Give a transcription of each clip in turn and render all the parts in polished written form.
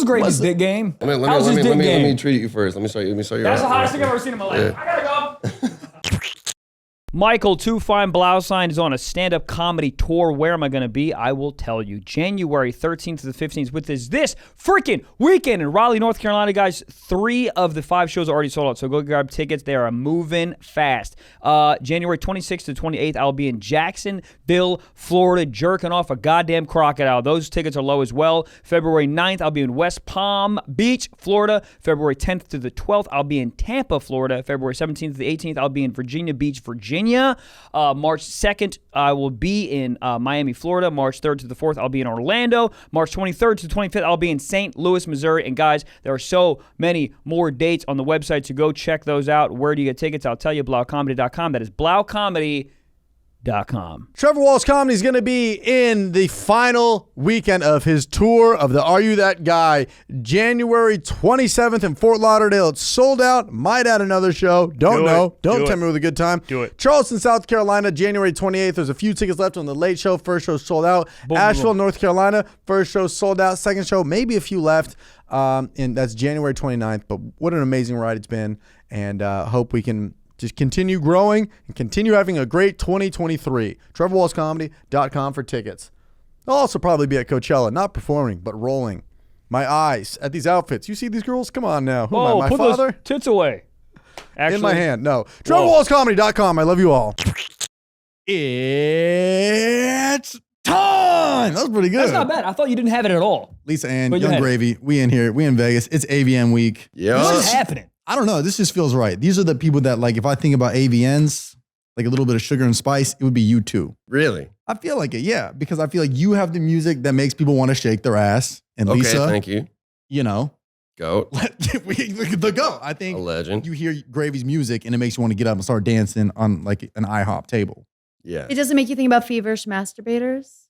Gravy's dick game? Let me treat you first. Let me show you. That's the hottest thing I've ever seen in my life. Yeah. I gotta go. Michael, Too Fine Blaustein is on a stand-up comedy tour. Where am I going to be? I will tell you. January 13th to the 15th with this freaking weekend in Raleigh, North Carolina, guys. 3 of the 5 shows are already sold out, so go grab tickets. They are moving fast. January 26th to 28th, I'll be in Jacksonville, Florida, jerking off a goddamn crocodile. Those tickets are low as well. February 9th, I'll be in West Palm Beach, Florida. February 10th to the 12th, I'll be in Tampa, Florida. February 17th to the 18th, I'll be in Virginia Beach, Virginia. March 2nd, I will be in Miami, Florida. March 3rd to the 4th, I'll be in Orlando. March 23rd to the 25th, I'll be in St. Louis, Missouri. And guys, there are so many more dates on the website, so go check those out. Where do you get tickets? I'll tell you, blaucomedy.com. That is blaucomedy.com. Trevor Wallace Comedy is going to be in the final weekend of his tour of the Are You That Guy, January 27th in Fort Lauderdale. It's sold out. Might add another show. Don't know. Don't tell me with a good time. Do it. Charleston, South Carolina, January 28th. There's a few tickets left on the late show. First show sold out. Asheville, North Carolina. First show sold out. Second show, maybe a few left. And that's January 29th. But what an amazing ride it's been. And hope we can just continue growing and continue having a great 2023. TrevorWallsComedy.com for tickets. I'll also probably be at Coachella, not performing, but rolling my eyes at these outfits. You see these girls? Come on now. Who am I, my put father? Those tits away. Actually, in my hand. No. TrevorWallsComedy.com. I love you all. It's time. That was pretty good. That's not bad. I thought you didn't have it at all. Lisa and Young Gravy. We in here. We in Vegas. It's AVN week. Yeah. What's happening? I don't know. This just feels right. These are the people that, like, if I think about AVNs, like a little bit of sugar and spice, it would be you two. Really? I feel like it, yeah. Because I feel like you have the music that makes people want to shake their ass. And Lisa, thank you. You know. Goat. The goat. I think a legend. You hear Gravy's music and it makes you want to get up and start dancing on like an IHOP table. Yeah. It doesn't make you think about feverish masturbators?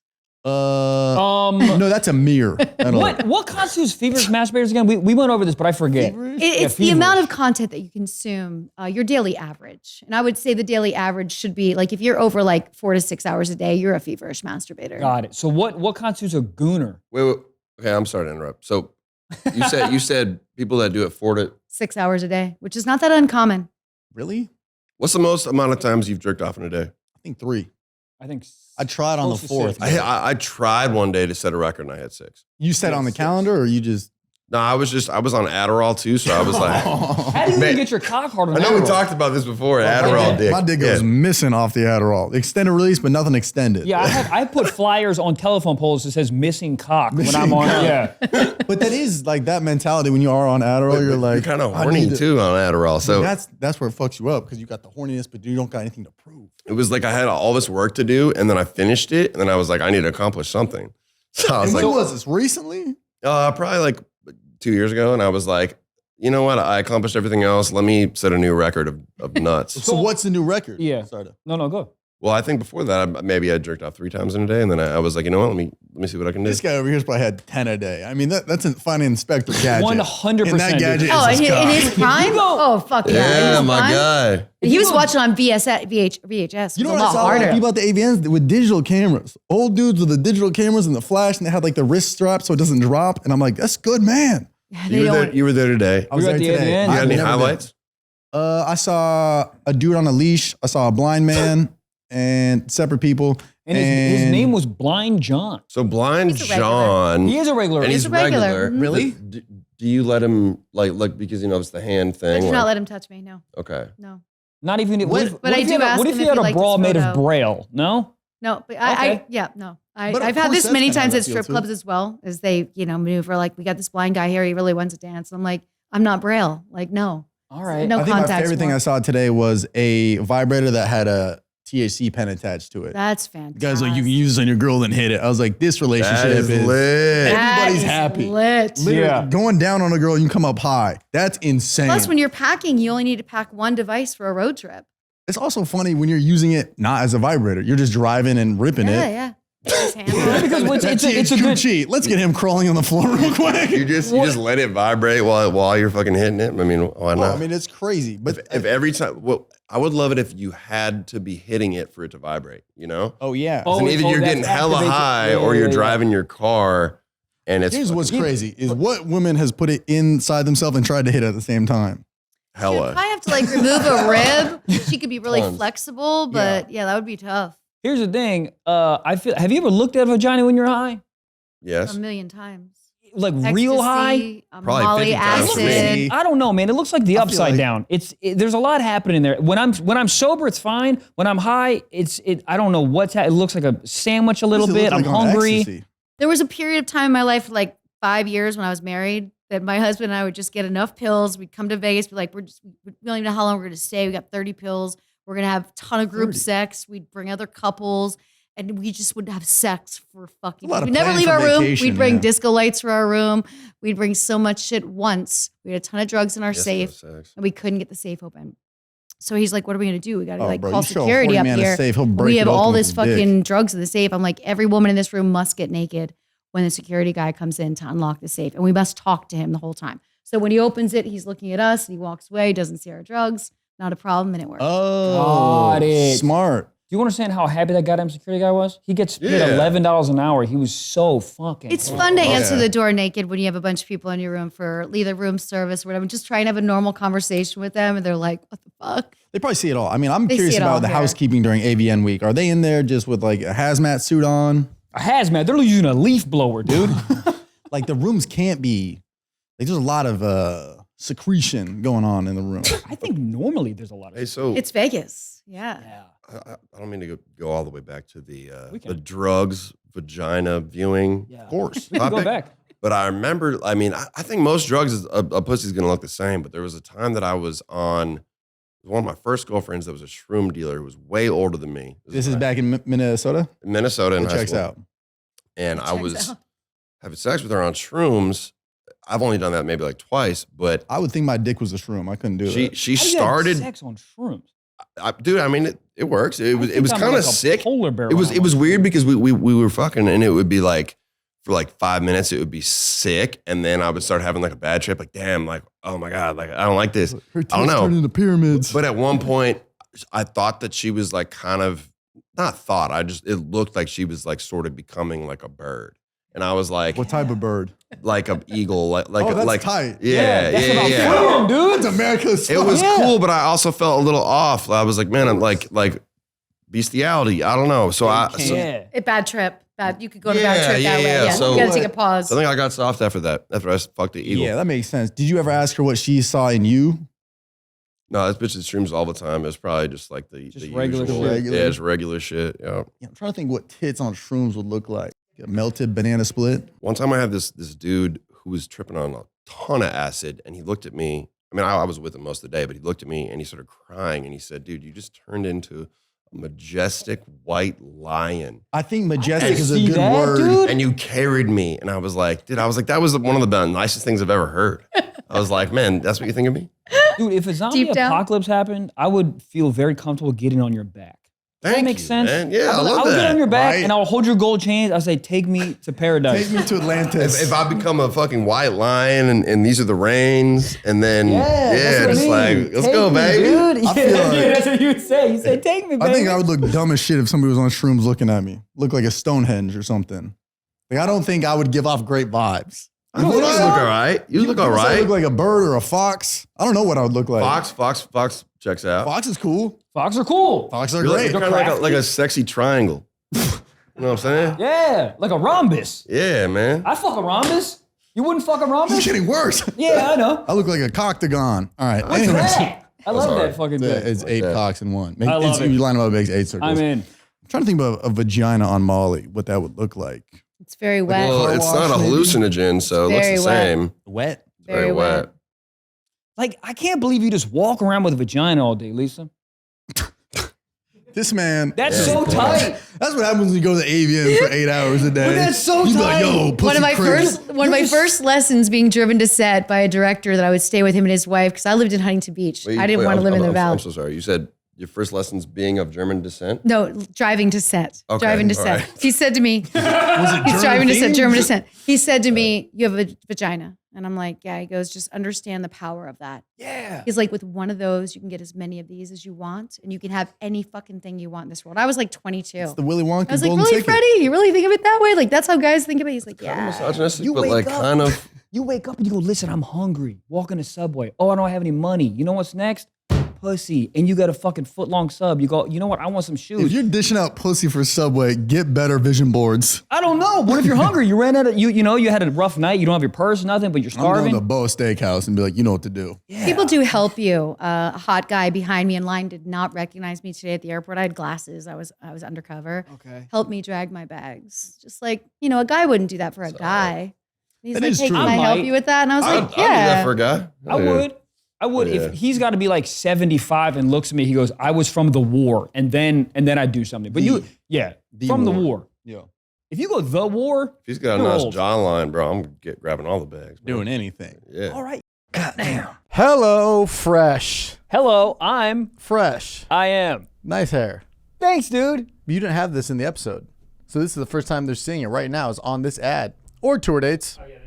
No, that's a mirror. What constitutes feverish masturbators again? We went over this, but I forget. It's the amount of content that you consume, your daily average. And I would say the daily average should be like if you're over like 4 to 6 hours a day, you're a feverish masturbator. Got it. So what constitutes a gooner? Wait. Okay, I'm sorry to interrupt. So you said people that do it 4 to 6 hours a day, which is not that uncommon. Really? What's the most amount of times you've jerked off in a day? I think 3. I think I tried on the 4th. I tried one day to set a record and I had 6. You set on the calendar or you just? No, I was on Adderall too, so I was like, how do you even get your cock hard on I know Adderall? we talked about this before. Adderall dick. My dick goes missing off the Adderall. Extended release, but nothing extended. Yeah, I put flyers on telephone poles that says missing cock when I'm on. Yeah, but that is like that mentality when you are on Adderall. You're like kind of horny too on Adderall. So that's where it fucks you up because you got the horniness, but you don't got anything to prove. It was like I had all this work to do, and then I finished it, and then I was like, I need to accomplish something. So I was and like, when was this? Recently? Probably like 2 years ago, and I was like, you know what? I accomplished everything else. Let me set a new record of nuts. So what's the new record? Yeah. No, go. Well, I think before that, maybe I jerked off 3 times in a day, and then I was like, you know what? Let me see what I can do. This guy over here's probably had 10 a day. I mean, that's a finding Inspector Gadget. 100%. And that gadget in his prime? Oh, fuck yeah. Yeah, my guy. He was watching on VHS. You know what what I saw like people at the AVNs with digital cameras. Old dudes with the digital cameras and the flash, and they had like the wrist strap so it doesn't drop. And I'm like, that's good, man. Yeah, you were there today. I was there today. You got any highlights? I saw a dude on a leash. I saw a blind man and separate people. And his name was Blind John. So Blind John. He is a regular. And he's regular. Mm-hmm. Really? Do you let him like because it's the hand thing? I do not let him touch me. No. Okay. No. Not even. What I do ask What if him he if had he a liked bra his made of photo. Braille? No. No, but Okay. I've had this many times at strip clubs as well, as they, maneuver like, we got this blind guy here, he really wants to dance. I'm like, I'm not Braille. Like, no. All right. No I think contact. my favorite thing I saw today was a vibrator that had a THC pen attached to it. That's fantastic. The guy's like, you can use this on your girl and hit it. I was like, this relationship That is lit. Everybody's happy. Lit. Literally, going down on a girl, you can come up high. That's insane. Plus, when you're packing, you only need to pack one device for a road trip. It's also funny when you're using it not as a vibrator. You're just driving and ripping it. Yeah. Just handle it. Because it's a good cheat. Let's get him crawling on the floor real quick. You just let it vibrate while you're fucking hitting it. I mean, why not? I mean, it's crazy. But if every time, I would love it if you had to be hitting it for it to vibrate. You know? Oh yeah. And either you're getting hella high or you're driving your car. And it's Here's what's crazy is what woman has put it inside themselves and tried to hit it at the same time. hella. I have to like remove a rib. She could be really Tons. flexible, but yeah, that would be tough. Here's the thing. Have you ever looked at a vagina when you're high? Yes. A million times. Like real high? Probably Molly 50 times for me. acid. I don't know, man. It looks like the I feel upside like- down. There's a lot happening there. When I'm sober, it's fine. When I'm high, I don't know what's happening. It looks like a sandwich a little What does it bit. look I'm like on hungry. ecstasy? There was a period of time in my life, like 5 years when I was married, that my husband and I would just get enough pills. We'd come to Vegas, be like, we don't even know how long we're going to stay. We got 30 pills. We're going to have a ton of group 30. sex. We'd bring other couples. And we just would have sex for fucking. A lot of We'd never planning leave for our room. vacation, We'd bring yeah. disco lights for our room. We'd bring so much shit once. We had a ton of drugs in our Yes, safe, sex. and we couldn't get the safe open. So he's like, "What are we gonna do? We got to Oh, like bro, call you show a security 40 up man a here. safe, he'll And break we it have open all with this his dick." fucking drugs in the safe." I'm like, every woman in this room must get naked when the security guy comes in to unlock the safe, and we must talk to him the whole time. So when he opens it, he's looking at us, and he walks away, doesn't see our drugs. Not a problem, and it works. Oh, Got it. smart. Do you understand how happy that goddamn security guy was? He gets paid Yeah. $11 an hour. He was so fucking. It's fun to answer yeah. the door naked when you have a bunch of people in your room for either room service or whatever. Just try and have a normal conversation with them, and they're like, "What the fuck?" They probably see it all. I mean, I'm They curious see it all about the here. housekeeping during AVN week. Are they in there just with like a hazmat suit on? a hazmat. They're using a leaf blower, dude. Like the rooms can't be, like there's a lot of secretion going on in the room. I think normally there's a lot of. Hey, so It's Vegas. Yeah. Yeah. I don't mean to go all the way back to the We can. the drugs, vagina viewing. Yeah. Of course. We can go topic. back. But I remember, I mean, I think most drugs, a pussy's gonna look the same. But there was a time that I was on one of my first girlfriends that was a shroom dealer who was way older than me. This is back in Minnesota. in Minnesota in It high checks school. out. And It I checks was out. having sex with her on shrooms. I've only done that maybe like twice, but I would think my dick was a shroom. I couldn't do she it. she How do you have started. sex on shrooms. Dude, I mean, it works. It was I think I'm kind like of a sick. Polar bear. It when was I'm it was on weird shrooms. because we were fucking and it would be like for like 5 minutes it would be sick and then I would start having like a bad trip like damn like oh my god like I don't like this. Her I don't tits know. turned into pyramids. But at one point I thought that she was like kind of not thought it looked like she was like sort of becoming like a bird. And I was like what type of bird? like an eagle like Oh, that's like tight. Yeah, that's yeah, what I'm yeah. saying, dude. That's America's. It was Yeah. cool, but I also felt a little off. I was like, man, I'm like bestiality. I don't know. So Yeah. A bad trip. Bad. You could go to Yeah, bad trip yeah, that way. yeah. Yeah. So- you gotta take a pause. I think I got soft after that. After I fucked the eagle. Yeah, that makes sense. Did you ever ask her what she saw in you? No, this bitch that streams all the time. It's probably just like the regular usual. shit. Yeah, it's regular shit. Yeah. Yeah, I'm trying to think what tits on shrooms would look like. A melted banana split. One time I had this dude who was tripping on a ton of acid, and he looked at me. I mean, I was with him most of the day, but he looked at me and he started crying, and he said, "Dude, you just turned into a majestic white lion, I think majestic is a see good that, word. dude. and you carried me." And I was like, "Dude, that was one of the nicest things I've ever heard." I was like, "Man, that's what you think of me?" Dude, if a zombie Deep down. apocalypse happened, I would feel very comfortable getting on your back. Does that Thank make you, sense? man. Yeah, I would, love I would get that. on your back Right? and I'll hold your gold chains. I'll say, take me to paradise. Take me to Atlantis. If I become a fucking white lion and these are the reins, and then that's what I it's mean. like, let's Take go, me, baby. Dude. I feel Yeah, like- that's what you would say. You say, take me, baby. I think I would look dumb as shit if somebody was on shrooms looking at me. Look like a Stonehenge or something. Like I don't think I would give off great vibes. You look all right. You look all I right. look like a bird or a fox. I don't know what I would look like. Fox checks out. Fox is cool. Fox are cool. Foxes are You're great. kind of like a sexy triangle. You know what I'm saying? Yeah, like a rhombus. Yeah, man. I fuck a rhombus. You wouldn't fuck a It's rhombus? getting worse. Yeah, I know. I look like a coctagon. All right. What's Anyways, that? I love sorry. that fucking it's, thing. it's 8 cocks in one. I love it. You line them up, it makes 8 circles. I'm in. I'm trying to think about a vagina on Molly, what that would look like. It's very wet. Well, car it's wash, not a maybe? hallucinogen, so it looks Very the wet. same. Wet. Very wet. Like, I can't believe you just walk around with a vagina all day, Lisa. This man. That's so tight. That's what happens when you go to the AVN for 8 hours a day. But that's so You be like, tight. yo, pussy One of my crisp. first lessons being driven to set by a director that I would stay with him and his wife because I lived in Huntington Beach. I didn't want to live in the valley. I'm so sorry. You said your first lessons being of German descent? No, driving to set. Okay, Driving to all set. right. He said to me, Was it he's driving to set, themed? German descent. He said to me, you have a vagina. And I'm like, yeah. He goes, just understand the power of that. Yeah. He's like, with one of those, you can get as many of these as you want, and you can have any fucking thing you want in this world. I was like 22. It's the Willy Wonka I was like, golden really, ticket. Freddie? You really think of it that way? Like, that's how guys think of it? He's like, Kind of yeah. misogynistic, You but wake like up. kind of. You wake up and you go, listen, I'm hungry. Walk in the subway. Oh, I don't have any money. You know what's next? Pussy. And you got a fucking foot-long sub. You go, you know what? I want some If shoes. you're dishing out pussy for Subway, get better vision boards. I don't know. What if you're hungry? You ran out of, you know, you had a rough night. You don't have your purse, nothing, but you're I'm going starving. to Boa Steakhouse and be like, you know what to do. People do help you. A hot guy behind me in line did not recognize me today at the airport. I had glasses. I was undercover. Okay. Helped me drag my bags. Just like, you know, a guy wouldn't do that for a guy. He's That like, is hey, true. can I I help might. you with that? And I was I'd like, do that for yeah. a guy. I would. I would. Yeah. If he's got to be like 75 and looks at me, he goes, I was from the war. And then I do something. But The from the war. war. Yeah. If you go the war, If he's got a you're nice old. jawline, bro, I'm grabbing all the bags. bro. Doing anything. Yeah. All right. Goddamn. Hello, Fresh. Hello, I am. Nice hair. Thanks, dude. You didn't have this in the episode. So this is the first time they're seeing it right now is on this ad. Or tour dates. Oh, yeah,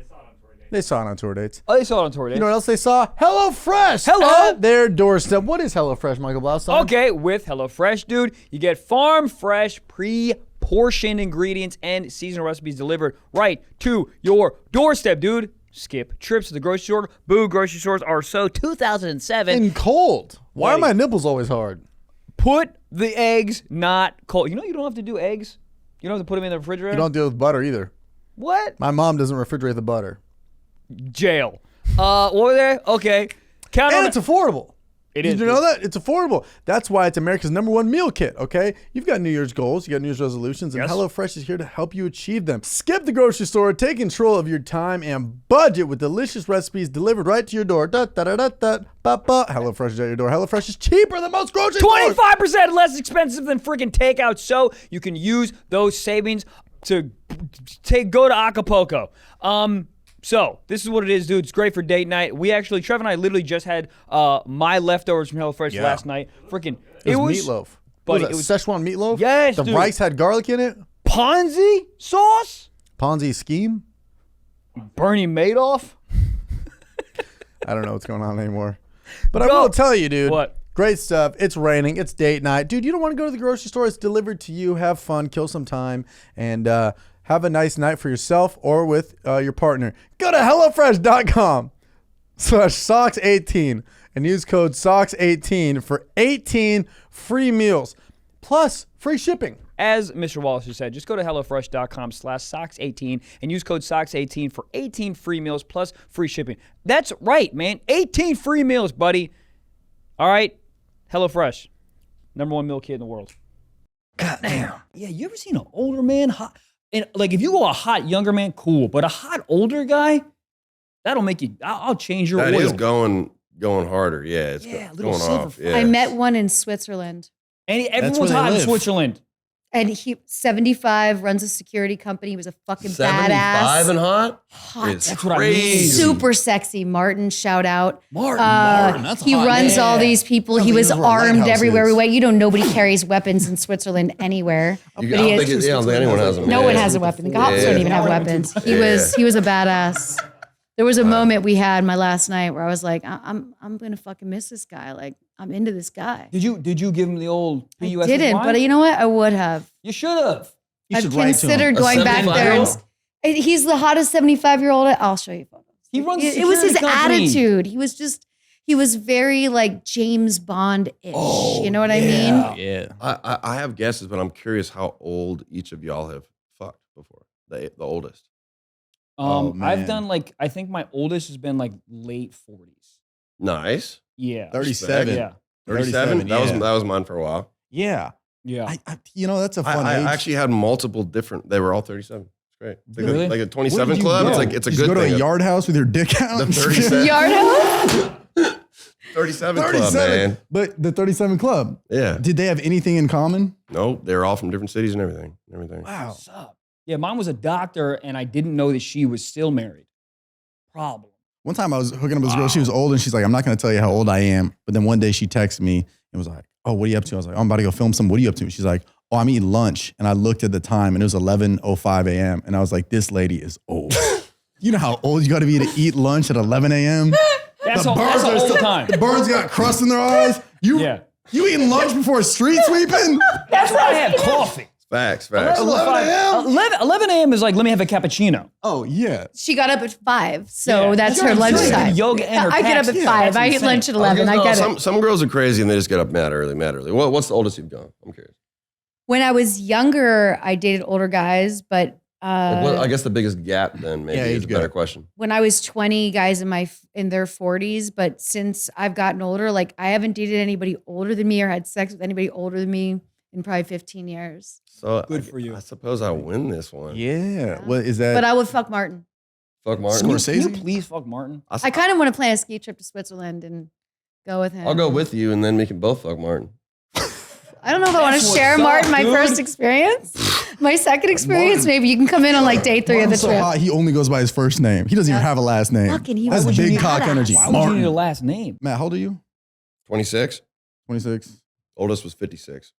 they saw it on tour dates. Oh, they saw it on tour days. You know what else they saw? HelloFresh. Hello. At their doorstep. What is HelloFresh, Michael Blaustein? Okay, with HelloFresh, dude, you get farm fresh, pre-portioned ingredients and seasonal recipes delivered right to your doorstep, dude. Skip trips to the grocery store. Boo, grocery stores are so 2007. And cold. Why are Buddy. my nipples always hard? Put the eggs not cold. You know you don't have to do eggs? You don't have to put them in the refrigerator? You don't deal with butter either. What? My mom doesn't refrigerate the butter. Jail. What were there? Okay. Count on And it's affordable. It Did is. you know that? It's affordable. That's why it's America's #1 meal kit, okay? You've got New Year's goals, you got New Year's resolutions, and Yes. HelloFresh is here to help you achieve them. Skip the grocery store, take control of your time and budget with delicious recipes delivered right to your door. Da, da, da, da, da, ba, ba. HelloFresh is at your door. HelloFresh is cheaper than most grocery stores. 25% less expensive than freaking takeout, so you can use those savings to go to Acapulco. So this is what it is, dude. It's great for date night. Trev and I literally just had my leftovers from HelloFresh last night. Freaking, It was meatloaf. Buddy, What was that, Szechuan meatloaf? Yes, The dude. rice had garlic in it? Ponzi sauce. Ponzi scheme? Bernie Madoff. I don't know what's going on anymore. But I Go. will tell you, dude. What? Great stuff. It's raining. It's date night. Dude, you don't want to go to the grocery store. It's delivered to you. Have fun. Kill some time. And have a nice night for yourself or with your partner. Go to HelloFresh.com/socks18 and use code SOCKS18 for 18 free meals plus free shipping. As Mr. Wallace just said, just go to HelloFresh.com/socks18 and use code SOCKS18 for 18 free meals plus free shipping. That's right, man. 18 free meals, buddy. All right. HelloFresh, #1 meal kit in the world. Goddamn. Yeah, you ever seen an older man hot? And like, if you go a hot younger man, cool. But a hot older guy, that'll make you. I'll change your That oil. is going harder. Yeah, it's little going silver off. fox. Yeah. I met one in Switzerland. And where everyone's they hot in live. Switzerland. And he 75, runs a security company. He was a fucking 75 badass. and hot? Hot. It's That's what I mean. crazy. Super sexy. Martin, shout out. Martin, that's he hot. runs Yeah. all these people. Sounds He like was he knows where a armed lighthouse everywhere we is. went. You know, nobody carries weapons in Switzerland anywhere. I But don't he is- think anyone has them. No yeah. one has a weapon. The cops Yeah. don't even have weapons. He was a badass. There was a moment we had my last night where I was like, I'm gonna fucking miss this guy. Like, I'm into this guy. Did you give him the old I PUS? didn't, line? but you know what? I would have. You should have. You I've should write to him. considered going back there. And, 75-year-old? he's the hottest 75-year-old. I'll show you photos. He runs a It was his security company. attitude. He was very like James Bond-ish. You know what I mean? Yeah. I have guesses, but I'm curious how old each of y'all have fucked before. The oldest. Oh, I've man. done like, I think my oldest has been like late 40s. Nice. Yeah. 37. Yeah. 37? yeah. That was mine for a while. Yeah. Yeah. That's a fun age. I actually had multiple different. They were all 37. It's great. It's like, Really? like a Where 27 did you club. go? It's a Did good you go thing. to a yard house with your dick out? The 37. Yard house? 37 club, man. But the 37 club. Yeah. Did they have anything in common? No, they're all from different cities and everything. Wow. What's up? Yeah, mine was a doctor, and I didn't know that she was still married. Problem. One time I was hooking up with this girl. She was old, and she's like, I'm not going to tell you how old I am. But then one day she texted me and was like, oh, what are you up to? I was like, oh, I'm about to go film some. What are you up to? She's like, oh, I'm eating lunch. And I looked at the time, and it was 11:05 a.m. And I was like, this lady is old. You know how old you got to be to eat lunch at 11 a.m.? That's a whole time. The birds got crust in their eyes. You eating lunch before street sweeping? That's why I have coffee. Facts. 11 a.m. is like, let me have a cappuccino. Oh, yeah. She got up at 5, so that's her lunchtime. Yoga and her I get up at 5. I eat lunch at 11. I get it. Some girls are crazy and they just get up mad early. What's the oldest you've gone? I'm curious. When I was younger, I dated older guys, but I guess the biggest gap then maybe is a better question. when I was 20, guys in their 40s, but since I've gotten older, like I haven't dated anybody older than me or had sex with anybody older than me in probably 15 years. So Good for you. I suppose I win this one. Yeah. What is that? But I would fuck Martin. Fuck Martin. Scorsese? Can you please fuck Martin? I kind of want to plan a ski trip to Switzerland and go with him. I'll go with you and then we can both fuck Martin. I don't know if I want to That's share what's up, Martin my dude. first experience. My second experience, maybe you can come in on like day 3 of the Martin's so trip. hot, he only goes by his first name. He doesn't even have a last name. Fucking, he That's was big badass. cock energy. Why would you Martin. need a last name? Matt, how old are you? 26. 26. Oldest was 56.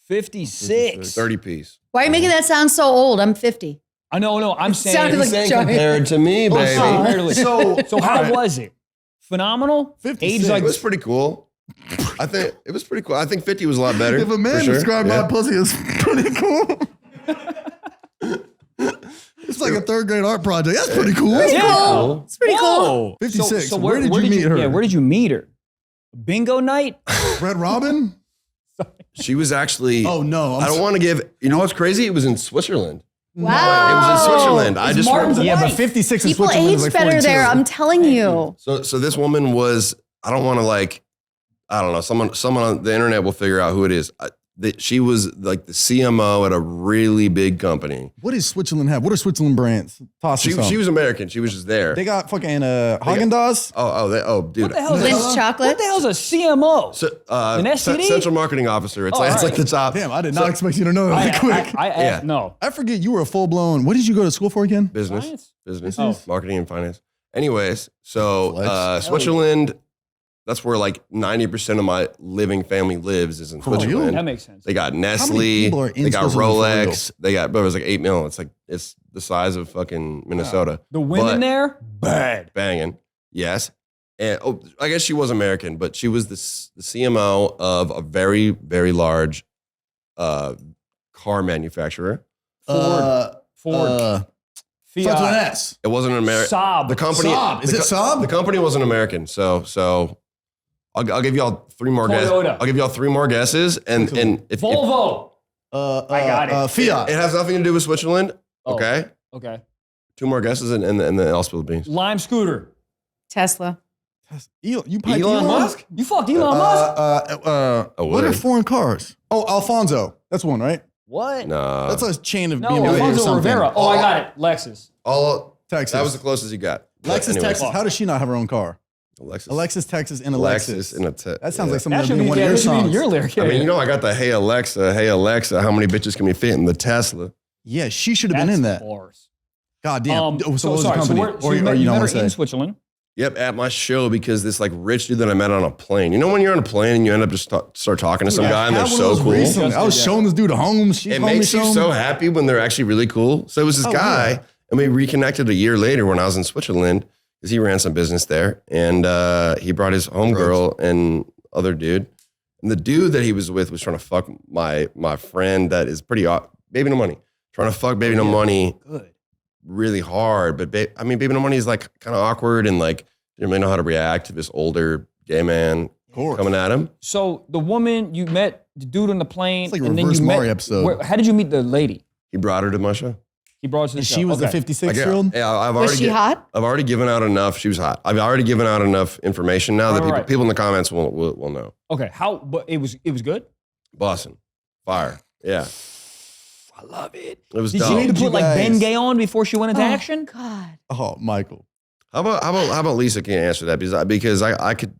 56. 30 piece. Why are you making that sound so old? I'm 50. I know. I'm saying. sounded like Saying Giant. compared to me, baby. So how was it? Phenomenal? 56. Age like It was pretty cool. I think it was pretty cool. I think 50 was a lot better. If a man for sure. described Yeah. my pussy as pretty cool. It's like a 3rd grade art project. That's pretty cool. Pretty Yeah. cool. It's pretty cool. Whoa. 56. Where did you meet her? Yeah, where did you meet her? Bingo night? Red Robin? She was actually. Oh, no. I don't want to give. You know what's crazy? It was in Switzerland. Wow. It was in Switzerland. I just Martin's remember. Yeah, but Right. 56 in People Switzerland age is like better 42. there. I'm telling you. So this woman was. I don't want to like. I don't know. Someone on the internet will figure out who it is. She was like the CMO at a really big company. What does Switzerland have? What are Switzerland brands? Toss us some. She was American. She was just there. They got fucking Haagen-Dazs. Dude. What the hell is Lynch that? chocolate. What the hell's a CMO? So, An STD? Central Marketing Officer. It's Oh, like it's alright. like the top. Damn, I did not expect you to know that quick. Yeah. No. I forget you were a full-blown. What did you go to school for again? Business, Oh. marketing and finance. Anyways, so Flex. Switzerland. That's where like 90% of my living family lives is in For real? Switzerland. That makes sense. They got How many Nestle. people are in They got Switzerland for Rolex. They got, but it was like 8 million. It's the size of fucking Minnesota. The women But there, bad. banging. Yes. And I guess she was American, but she was the CMO of a very, very large car manufacturer. Ford. Starts with an Fiat. S. It wasn't an American. Saab. The company. Saab. Is the it Saab? The company wasn't American. So I'll give y'all 3 more guesses. Toyota. I'll give y'all 3 more guesses. And if Volvo. I got it. Fiat. it has nothing to do with Switzerland, Oh. okay? Okay. 2 more guesses and then I'll spill the beans. Lime scooter. Tesla. You piped Elon Musk? You fucked Elon Musk? What are word. foreign cars? Oh, Alfonso. That's one, right? What? No. That's a chain of No, BMW or Alfonso something. Rivera. Oh, I got it. Lexus. All Texas. that was the closest you got. But Lexus, anyways, Texas. How does she not have her own car? Alexis, Texas, and Alexis. and a That sounds like something That that should would be be in one of your that should be in songs. your lyric. I mean, you know, I got the Hey Alexa, how many bitches can we fit in the Tesla? Yeah, she should have been in that. Bars. God damn. So what was the sorry, company? So you met, you you don't met want her to in say? Switzerland. Yep, at my show because this like rich dude that I met on a plane. You know when you're on a plane and you end up just start talking to some guy and they're so cool? Recently. I was showing this dude homes. She It told me makes you so happy when they're actually really cool. So it was this guy, and we reconnected a year later when I was in Switzerland because he ran some business there, and he brought his homegirl and other dude. And the dude that he was with was trying to fuck my friend that is pretty Baby No Money, trying to fuck Baby No Money Good. really hard. But Baby No Money is like kind of awkward and like didn't really know how to react to this older gay man coming at him. So the woman you met, the dude on the plane, It's like a and then reverse you met. Mario episode. How did you meet the lady? He brought her to my show. He brought her to the And show. she was the Okay. 56-year-old? Yeah, I've Was already she hot? I've already given out enough. She was hot. I've already given out enough information now that Right. people in the comments will know. Okay, but it was good. Boston, fire. Yeah, I love it. it was Did dope. she need to put like guys- Ben Gay on before she went into Oh, action? God. Oh, Michael. How about Lisa can't answer that because I could.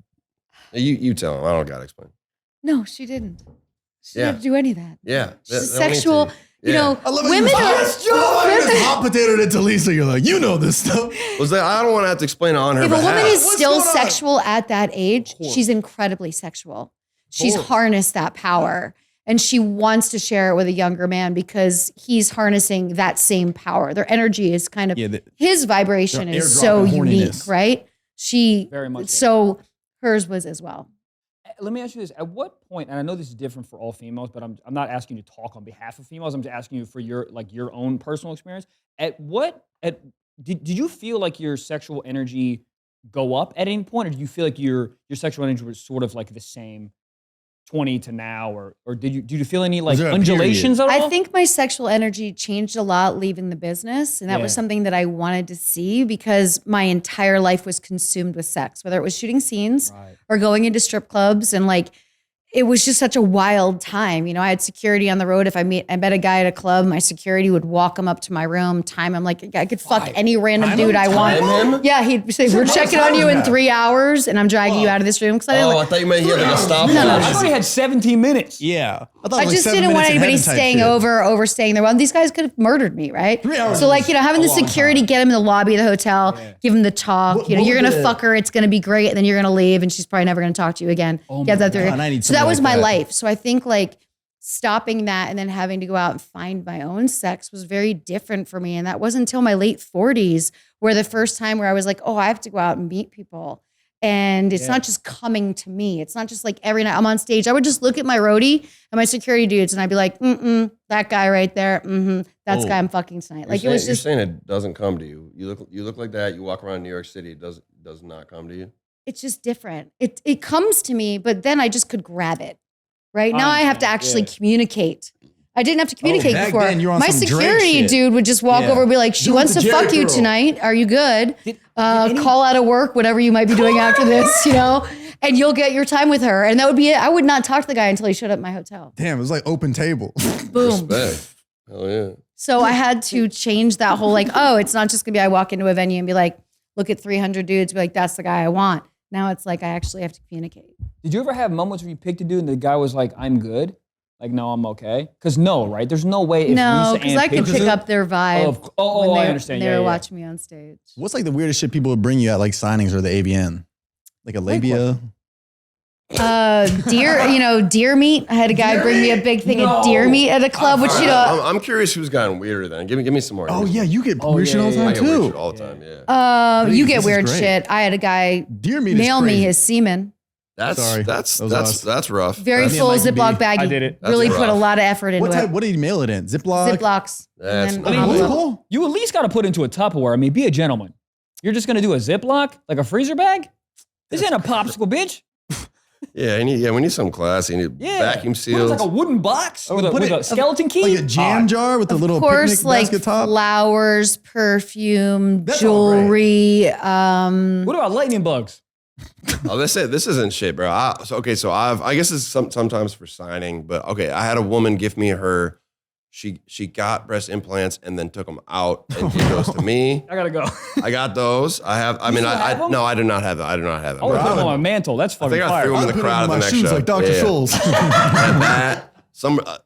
You tell him. I don't gotta explain. No, she didn't. She Yeah. didn't do any of that. Yeah, She's they don't need sexual. to. You Yeah. know, I love it. women are. Hot potato to Lisa. You're like, you know this stuff. Was that I don't want to have to explain it on her If a behalf. woman is What's still going on? sexual at that age, she's incredibly sexual. She's harnessed that power. And she wants to share it with a younger man because he's harnessing that same power. Their energy is kind of, his vibration is so unique, right? Very much so hers was as well. Let me ask you this. At what point, and I know this is different for all females, but I'm not asking you to talk on behalf of females. I'm just asking you for your own personal experience. Did you feel like your sexual energy go up at any point, or do you feel like your sexual energy was sort of like the same 20 to now, or did you feel any like undulations at all? I think my sexual energy changed a lot leaving the business, and that was something that I wanted to see because my entire life was consumed with sex, whether it was shooting scenes or going into strip clubs, and like it was just such a wild time. You know, I had security on the road. If I met a guy at a club, my security would walk him up to my room, time him like I could fuck any random dude I want. Yeah, he'd say, "We're checking on you in 3 hours, and I'm dragging you out of this room." I thought you meant he had like a stop. No, I thought he had 17 minutes. Yeah. I just didn't want anybody staying overstaying there. Well, these guys could have murdered me, right? 3 hours. So like, you know, having the security get him in the lobby of the hotel, give him the talk, you know, you're going to fuck her. It's going to be great. And then you're going to leave and she's probably never going to talk to you again. Get that through. So that was my life. So I think like stopping that and then having to go out and find my own sex was very different for me. And that wasn't until my late 40s where the first time where I was like, oh, I have to go out and meet people. And it's not just coming to me. It's not just like every night I'm on stage. I would just look at my roadie and my security dudes and I'd be like, that guy right there. That's the guy I'm fucking tonight. Like it was just. You're saying it doesn't come to you. You look like that. You walk around New York City. It does not come to you. It's just different. It comes to me, but then I just could grab it. Right now I have to actually communicate. I didn't have to communicate before. My security dude would just walk over and be like, she wants to fuck you tonight. Are you good? Call out of work, whatever you might be doing after this, you know, and you'll get your time with her. And that would be it. I would not talk to the guy until he showed up at my hotel. Damn, it was like open table. Boom. Respect. Hell yeah. So I had to change that whole like, oh, it's not just gonna be I walk into a venue and be like, look at 300 dudes, be like, that's the guy I want. Now it's like I actually have to communicate. Did you ever have moments where you picked a dude and the guy was like, I'm good? Like, no, I'm okay? Because no, right? There's no way if no, because I could pick up their vibe. I understand. They were watching me on stage. What's like the weirdest shit people would bring you at like signings or the AVN? Like a labia? Deer meat. I had a guy bring me a big thing of deer meat at a club, which you know. I'm curious who's gotten weirder then. Give me some more. Oh yeah, you get weird shit all the time too. I get weird shit all the time. Yeah. You get weird shit. I had a guy mail me his semen. That's rough. Very full Ziploc bag. I did it. Really put a lot of effort into it. What did he mail it in? Ziploc? Ziplocs. You at least got to put into a Tupperware. I mean, be a gentleman. You're just gonna do a Ziploc, like a freezer bag? This ain't a popsicle, bitch. Yeah, we need some class. You need vacuum seals. It's like a wooden box with a skeleton key. Like a jam jar with a little picnic basket top. Flowers, perfume, jewelry. What about lightning bugs? Oh, this isn't shit, bro. I guess it's sometimes for signing, but okay. I had a woman give me her. She got breast implants and then took them out and gave those to me. I gotta go. I got those. I have. I mean, no, I do not have them. I do not have them. I would put them on my mantle. That's fucking fire. I think I threw them in the crowd at the next show. Like Dr. Scholl's.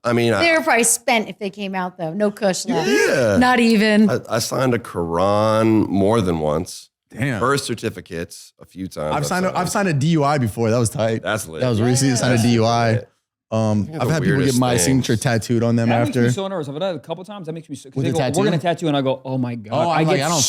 They were probably spent if they came out though. No cush left. Yeah. Not even. I signed a Quran more than once. Damn. Birth certificates a few times. I've signed a DUI before. That was tight. That's lit. That was recently. I signed a DUI. I've had people get my signature tattooed on them after. That makes me so nervous. I've done it a couple times. That makes me so. With the tattoo? We're gonna tattoo, and I go, oh my god. Oh, I hope I don't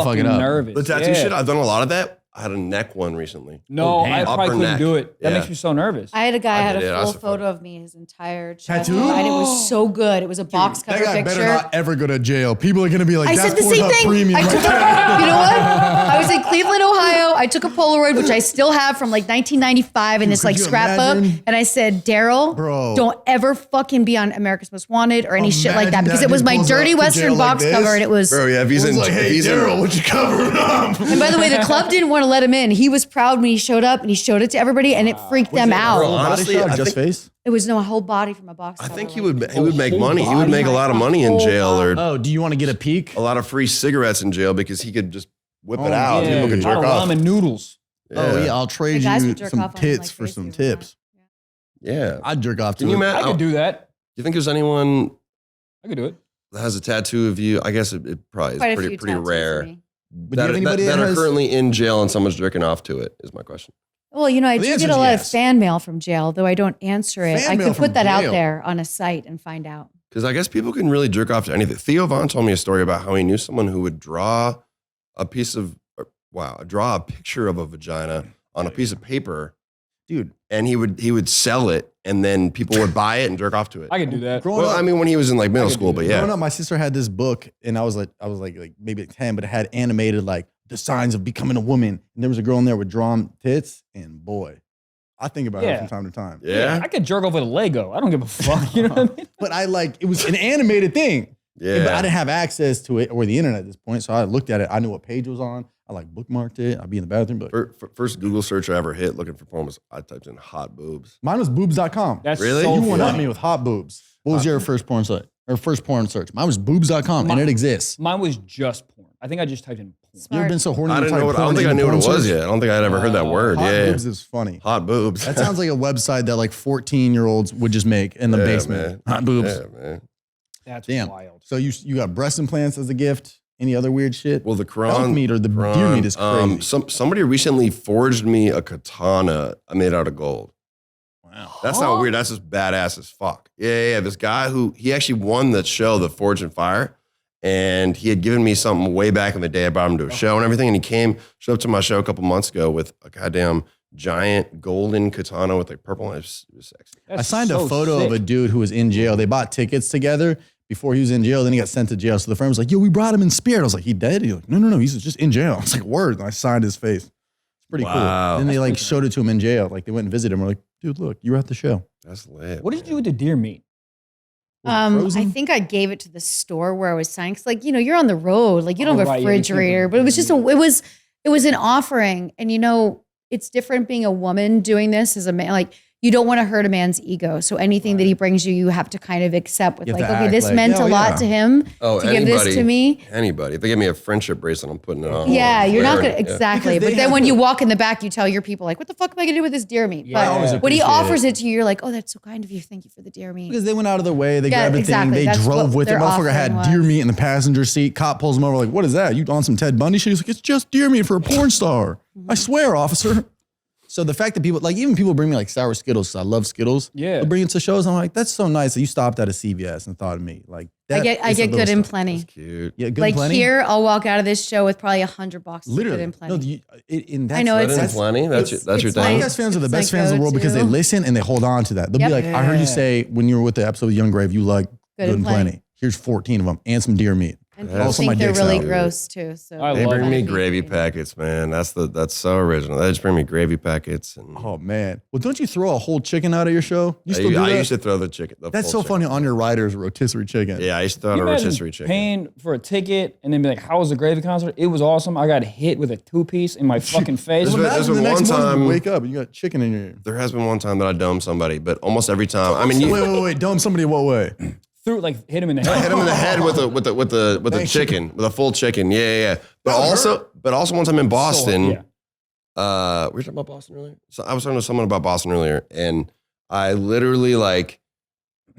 fuck it up. Nervous. The tattoo shit. I've done a lot of that. I had a neck one recently. No, I probably couldn't neck. do it. That makes me so nervous. I had a guy had a full photo of me, his entire chest, tattoo, and it was so good. It was a box cover picture. That guy better not ever go to jail. People are gonna be like, I said the same thing. You know what? I was in Cleveland, Ohio. I took a Polaroid, which I still have from like 1995 in this like scrapbook, and I said, Daryl, don't ever fucking be on America's Most Wanted or any shit like that because it was my dirty Western box cover, and it was. Bro, yeah, if he's in, Daryl, would you cover it up? And by the way, the club didn't want to let him in. He was proud when he showed up and he showed it to everybody and it freaked them out. Bro, honestly, face? It was a whole body from a box cover. I think he would make money. He would make a lot of money in jail. Or do you want to get a peek? A lot of free cigarettes in jail because he could just whip it out. Yeah. People could jerk off. Ramen noodles. Yeah. Oh yeah, I'll trade you some tits for some tips. Yeah. I'd jerk off to it. I could do that. Do you think there's anyone I could do it that has a tattoo of you? I guess it probably is pretty rare. But that are currently in jail and someone's jerking off to it is my question. Well, you know, I The do answer get a is lot yes. of fan mail from jail, though I don't answer it. Fan I mail could from put that out jail? there on a site and find out. Because I guess people can really jerk off to anything. Theo Von told me a story about how he knew someone who would draw a picture of a vagina on a piece of paper, Dude, and he would sell it, and then people would buy it and jerk off to it. I can do that. growing Well, up, I mean, when he was in like middle school, but growing yeah. up, my sister had this book, and I was like maybe 10, but it had animated like the signs of becoming a woman, and there was a girl in there with drawn tits, and boy, I think about her Yeah. from time to time. Yeah. I could jerk off with a Lego. I don't give a fuck. You know what I mean? But it was an animated thing. Yeah. But I didn't have access to it or the internet at this point, so I looked at it. I knew what page it was on. I like bookmarked it. I'd be in the bathroom, but First Google search I ever hit looking for porn was I typed in hot boobs. mine was boobs.com. That's Really? so You went at funny. me with hot boobs. What was your first porn site or first porn search? Mine was boobs.com, and it exists. Mine was just porn. I think I just typed in porn. You ever Smart. been so horny? I you didn't type know what. I porn don't think I in knew what porn it was search? yet. I don't think I'd ever heard that word. Hot Yeah. boobs is funny. Hot boobs. That sounds like a website that like 14-year-olds would just make in the Yeah, basement. man. Hot boobs. Yeah, man. That's Damn. wild. So you got breast implants as a gift? Any other weird shit? Well, the Elk Quran meat or the deer meat is crazy. Somebody recently forged me a katana made out of gold. Wow. That's not weird. That's just badass as fuck. Yeah. This guy he actually won the show, the Forge and Fire, and he had given me something way back in the day. I brought him to a show and everything, and he showed up to my show a couple months ago with a goddamn giant golden katana with like purple. It was sexy. I That's signed so a photo sick. of a dude who was in jail. They bought tickets together before he was in jail. Then he got sent to jail. So the friend was like, "Yo, we brought him in spirit." I was like, "He dead?" He's like, "No, he's just in jail." I was like, "Word." And I signed his face. It's pretty Wow. cool. Then they like showed it to him in jail. Like they went and visited him. We're like, "Dude, look, you were at the show." That's lit. What did you do with the deer meat? Was it I frozen? think I gave it to the store where I was signing. Cause like, you know, you're on the road, like you don't Oh, have a right, yeah, you can't refrigerator, do but it was just that. it was an offering. And you know, it's different being a woman doing this as a man. Like you don't want to hurt a man's ego. So anything that he brings you, you have to kind of accept with You have like, to okay, act this like, meant "Oh, a lot yeah." to him Oh, to give this to me. Anybody. If they give me a friendship bracelet, I'm putting it on. Yeah, you're not Wearing gonna it. Yeah. exactly. Because they But then have when to- you walk in the back, you tell your people like, "What the fuck am I gonna do with this deer meat?" Yeah. I always But when he appreciate offers it to you, you're like, "Oh, that's so kind of you. Thank you for the deer meat." Because they went out of their way. They Yeah, grabbed a exactly. thing. They That's drove what with it. their Motherfucker had offering deer was. meat in the passenger seat. Cop pulls him over like, "What is that? You on some Ted Bundy shit?" He's like, "It's just deer meat for a porn star." I swear, officer. So the fact that people, like even people bring me like sour Skittles, 'cause I love Skittles. Yeah. They'll bring it to shows. I'm like, that's so nice that you stopped at a CVS and thought of me. Like I that get is the good little and stuff. plenty. That's cute. Yeah, good Like and plenty. here, I'll walk out of this show with probably 100 boxes of Literally. good and plenty. That's, I know, Good it's- and plenty. That's your it's thing. like- Podcast fans are the It's best my fans in the world because they go-to. listen and they hold on to that. They'll Yep. be like, I heard you say when you were with the episode of Young Grave, you like good and plenty. Here's 14 of them and some deer meat. And Yeah. people Also, my think they're dick's really out. gross too. So I They love bring it. me gravy packets, man. That's so original. They just bring me gravy packets, and Oh man. Well, don't you throw a whole chicken out of your show? You still do I that? used to throw the chicken. the That's full so funny chicken. on your riders rotisserie chicken. Yeah, I used to throw out Can a you imagine rotisserie chicken. paying for a ticket and then be like, "How was the gravy concert? It was awesome. I got hit with a 2-piece in my fucking face." There's Well, been imagine the one next morning time- you wake up and you got chicken in your ear. There has been one time that I domed somebody, but almost every time. I mean, Wait. Dumb somebody what way? Through like hit him in the I head. hit him in the head with a chicken, with a full chicken. Yeah. But also one time in Boston. Yeah. We were talking about Boston earlier. So I was talking to someone about Boston earlier, and I literally like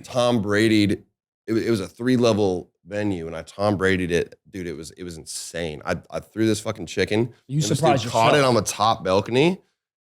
Tom Brady'd. It was a 3-level venue, and I Tom Brady'd it, dude. It was insane. I threw this fucking chicken. You and this surprised dude caught it yourself. on the top balcony,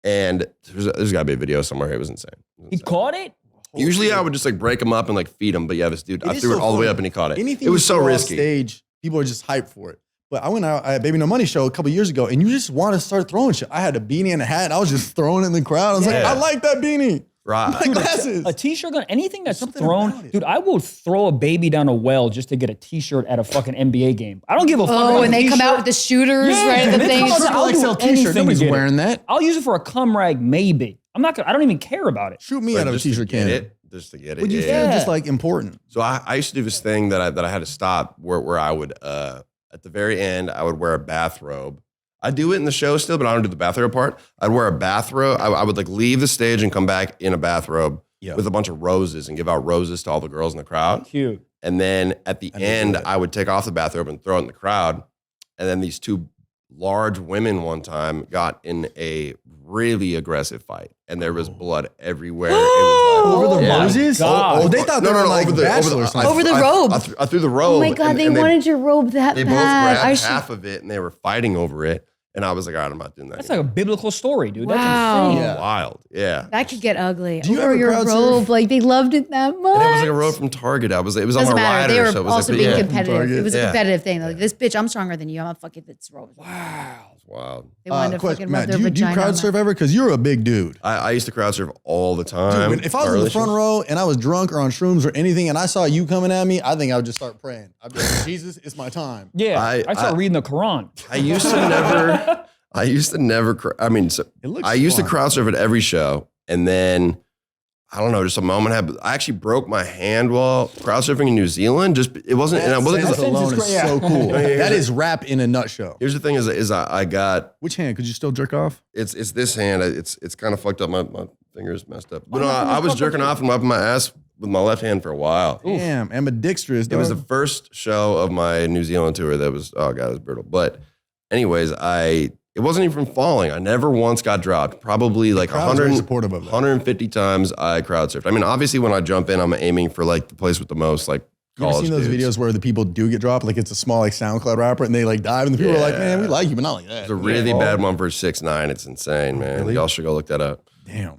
and there's got to be a video somewhere. It was insane. He caught it. Usually I would just like break them up and like feed them, but yeah, this dude, I is threw so it all the way funny. up and he caught it. Anything It was you so throw off risky. Stage, people are just hyped for it. But I went out at Baby No Money show a couple years ago, and you just want to start throwing shit. I had a beanie and a hat, and I was just throwing it in the crowd. I was like, Yeah. I like that beanie. Right. My glasses. A t-shirt gun, anything that's Something thrown, about it. dude. I will throw a baby down a well just to get a t-shirt at a fucking NBA game. I don't give a fuck. Oh, about and the they come t-shirt. out with the shooters Yeah, right at the they thing. come out with Triple I'll do XL t-shirt. anything to Nobody's get it. wearing that. I'll use it for a cum rag, maybe. I'm not gonna. I don't even care about it. Shoot me But out of a just to t-shirt get can. it, just to get it. Would you yeah. feel Yeah. just like important? So I used to do this thing that I had to stop where I would at the very end I would wear a bathrobe. I do it in the show still, but I don't do the bathrobe part. I'd wear a bathrobe. I would like leave the stage and come back in a bathrobe Yeah. with a bunch of roses and give out roses to all the girls in the crowd. Cute. And then at the I didn't end, do that. I would take off the bathrobe and throw it in the crowd. And then these two large women one time got in a really aggressive fight, and there was blood everywhere. It was like, Over the yeah. roses? God. Oh, they thought they were like bachelors. Over the robe. I threw the robe. Oh my God, and they wanted your robe that They both bad. grabbed I should. half of it, and they were fighting over it. And I was like, all right, I'm not doing that. That's like a biblical story, dude. Wow. That's insane. Yeah. Wild. Yeah. That could get ugly. Do you Or ever your crowd robe, surf? like they loved it that much. And it was like a road from Target. It was on Doesn't my matter. rider. They were so it was also like, being yeah. competitive. Target. It was a Yeah. competitive thing. Like, this bitch, I'm stronger than you. I'm gonna fuck it. This robe. Wow. It's wild. They wanted to Question, fucking rub Matt, their do you vagina crowd on surf that. ever? Because you're a big dude. I used to crowd surf all the Dude, time. if I was in the front row and I was drunk or on shrooms or anything, and I saw you coming at me, I think I would just start praying. I'd be like, Jesus, it's my time. Yeah. I started reading the Quran. I used to never. I mean, so It looks I used to fun. crowd surf at every show, and then I don't know, just a moment happened. I actually broke my hand while crowd surfing in New Zealand. Just it wasn't, and I wasn't. That 'cause- alone is Yeah. so cool. Yeah. That is rap in a nutshell. Here's the thing: is I got Which hand? Could you still jerk off? it's this hand. It's kind of fucked up. My fingers messed up. But Oh, no, your I fingers was fucked up jerking too. off and wiping my ass with my left hand for a while. Damn, ambidextrous. It was the dog. first show of my New Zealand tour that was, oh God, it was brutal. But anyways, it wasn't even from falling. I never once got dropped. Probably like crowd's very 100, supportive of that. 150 times I crowd surfed. I mean, obviously when I jump in, I'm aiming for like the place with the most like You ever college seen those dudes. videos where the people do get dropped? Like it's a small like SoundCloud rapper and they like dive and the people are like, man, we like you, but not like that. It's a really bad one for 6'9". It's insane, man. Really? Y'all should go look that up. Damn.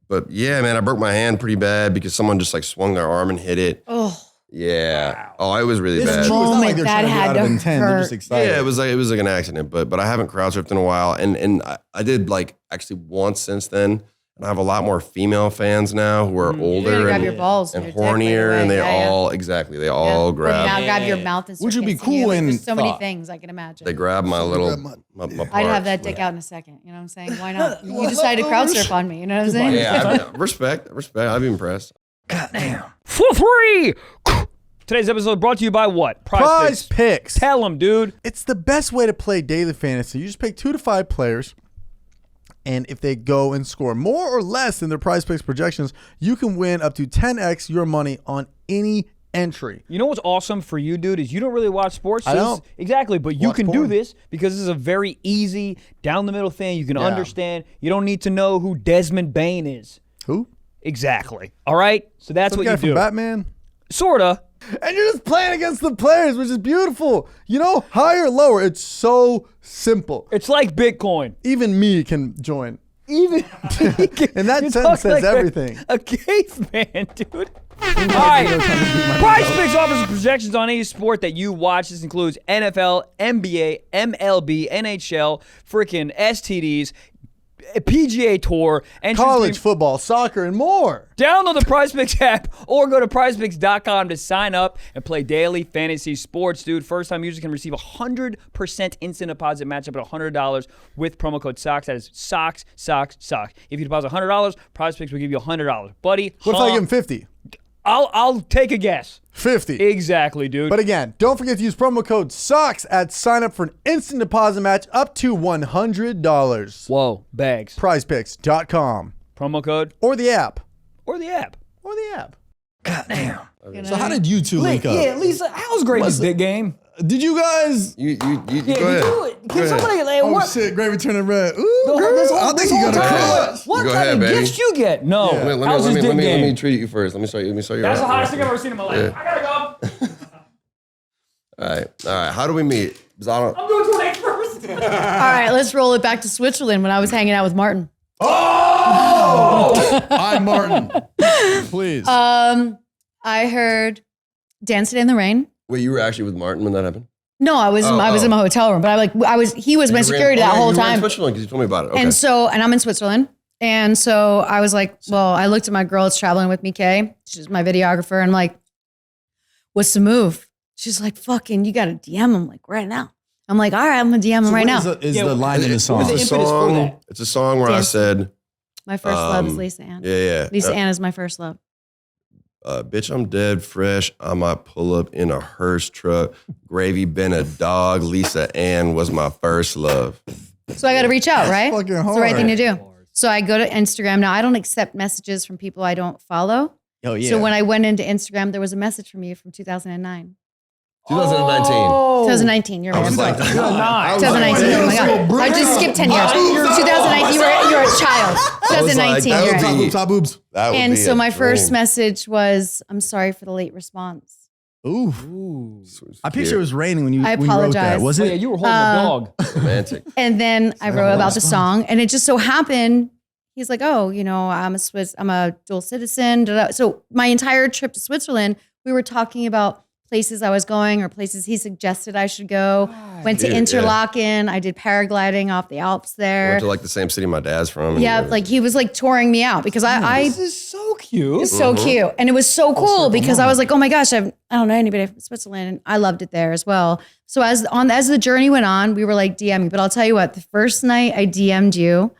But yeah, man, I broke my hand pretty bad because someone just like swung their arm and hit it. Oh, Yeah. Oh, it was really It's bad. true. It's not Moment like they're that trying to get had out of to intent. They're just hurt. excited. Yeah, it was like an accident, but I haven't crowd surfed in a while, and I did like actually once since then, and I have a lot more female fans now who are you're older gonna grab and, your balls and your dick right hornier, away. and they Yeah, yeah. all exactly they all Or grab now grab your mouth and Which start would be kissing you. cool Like, in there's so many thought. things I can imagine. they grab my little grab my I'd have parts, that dick man. out in a second. You know what I'm saying? Why not? You decided to crowd surf on me. You know what I'm saying? Yeah, respect. I'd be impressed. For free. Today's episode brought to you by what? Prize Picks. Tell them, dude. It's the best way to play daily fantasy. You just pick 2 to 5 players, and if they go and score more or less than their Prize Picks projections, you can win up to 10x your money on any entry. You know what's awesome for you, dude, is you don't really watch sports. I so don't. Exactly, but you Watch can do porn. this because this is a very easy, down the middle thing. You can Yeah. understand. You don't need to know who Desmond Bain is. Who? Exactly. All right? So that's Some what guy you from do. Batman? Sorta. And you're just playing against the players, which is beautiful. You know, higher or lower, it's so simple. It's like Bitcoin. Even me can join. Even And that You sentence talk says like everything. A caveman, dude. All right. Prize Picks offers projections on any sport that you watch. This includes NFL, NBA, MLB, NHL, freaking STDs, PGA Tour, and College football, soccer, and more. Download the Prize Picks app or go to prizepicks.com to sign up and play daily fantasy sports, dude. First-time users can receive a 100% instant deposit matchup at $100 with promo code SOCKS. That is SOCKS, SOCKS, SOCKS. If you deposit $100, Prize Picks will give you $100. Buddy, What if I give him 50? I'll take a guess. 50. Exactly, dude. But again, don't forget to use promo code SOCKS at sign up for an instant deposit match up to $100. Whoa, bags. Prizepicks.com. Promo code Or the app. or the app. Or the app. You So know? how did you two link up? Yeah, Lisa, how's Gravy's big game? Did you guys? You Yeah, go ahead. can somebody like, Oh what? shit, Gravy turning red. Ooh, the whole- girl, this whole- I think this you whole got a time. crush. What You go kind ahead, of baby. gifts you get? No. Yeah. How's his dick Let game? me treat you first. Let me show you. That's the hottest thing I've ever seen in my life. I gotta go. All right. How do we meet? 'Cause I don't. I'm doing 28 first. All right, let's roll it back to Switzerland when I was hanging out with Martin. I'm Martin. Please. I heard Dancing in the Rain. Wait, you were actually with Martin when that happened? No, I was in my hotel room, but he was my security that whole You were in time. Switzerland because you told me about it. Okay. And I'm in Switzerland. And so I was like, well, I looked at my girl that's traveling with me, Kay. She's my videographer. And I'm like, what's the move? She's like, fucking, you got to DM him like right now. I'm like, all right, I'm going to DM him right now. Is the line in the song? the It's a impetus for song. that? It's a song where I Dance. said, My first love is Lisa Ann. yeah. Lisa Ann is my first love. Bitch, I'm dead fresh. I might pull up in a hearse truck. Gravy been a dog. Lisa Ann was my first love. So I got to reach out, right? fucking It's the right hard. thing to do. So I go to Instagram. Now, I don't accept messages from people I don't follow. Oh, yeah. So when I went into Instagram, there was a message from you from 2009. 2019. 2019, you're I right. was like, 2019, oh my God. I just skipped 10 years. 2019, you're a child. 2019, that you're would right. be- Top boobs. That would And be so a my first dream. message was, I'm sorry for the late response. Ooh. So I picture it was raining when you I when you wrote that. apologize. Was Oh, it? yeah, you were holding a dog. romantic. And then I wrote about the song, and it just so happened, he's like, oh, I'm a dual citizen. So my entire trip to Switzerland, we were talking about places I was going or places he suggested I should go. Went to Dude, Interlaken. I did paragliding off the Alps there. Went to like the same city my dad's from. Yeah, like he was like touring me out because I This is so cute. it's so cute. And it was so cool because I was like, oh my gosh, I don't know anybody from Switzerland. And I loved it there as well. So as the journey went on, we were like DMing. But I'll tell you what, the first night I DM'd you,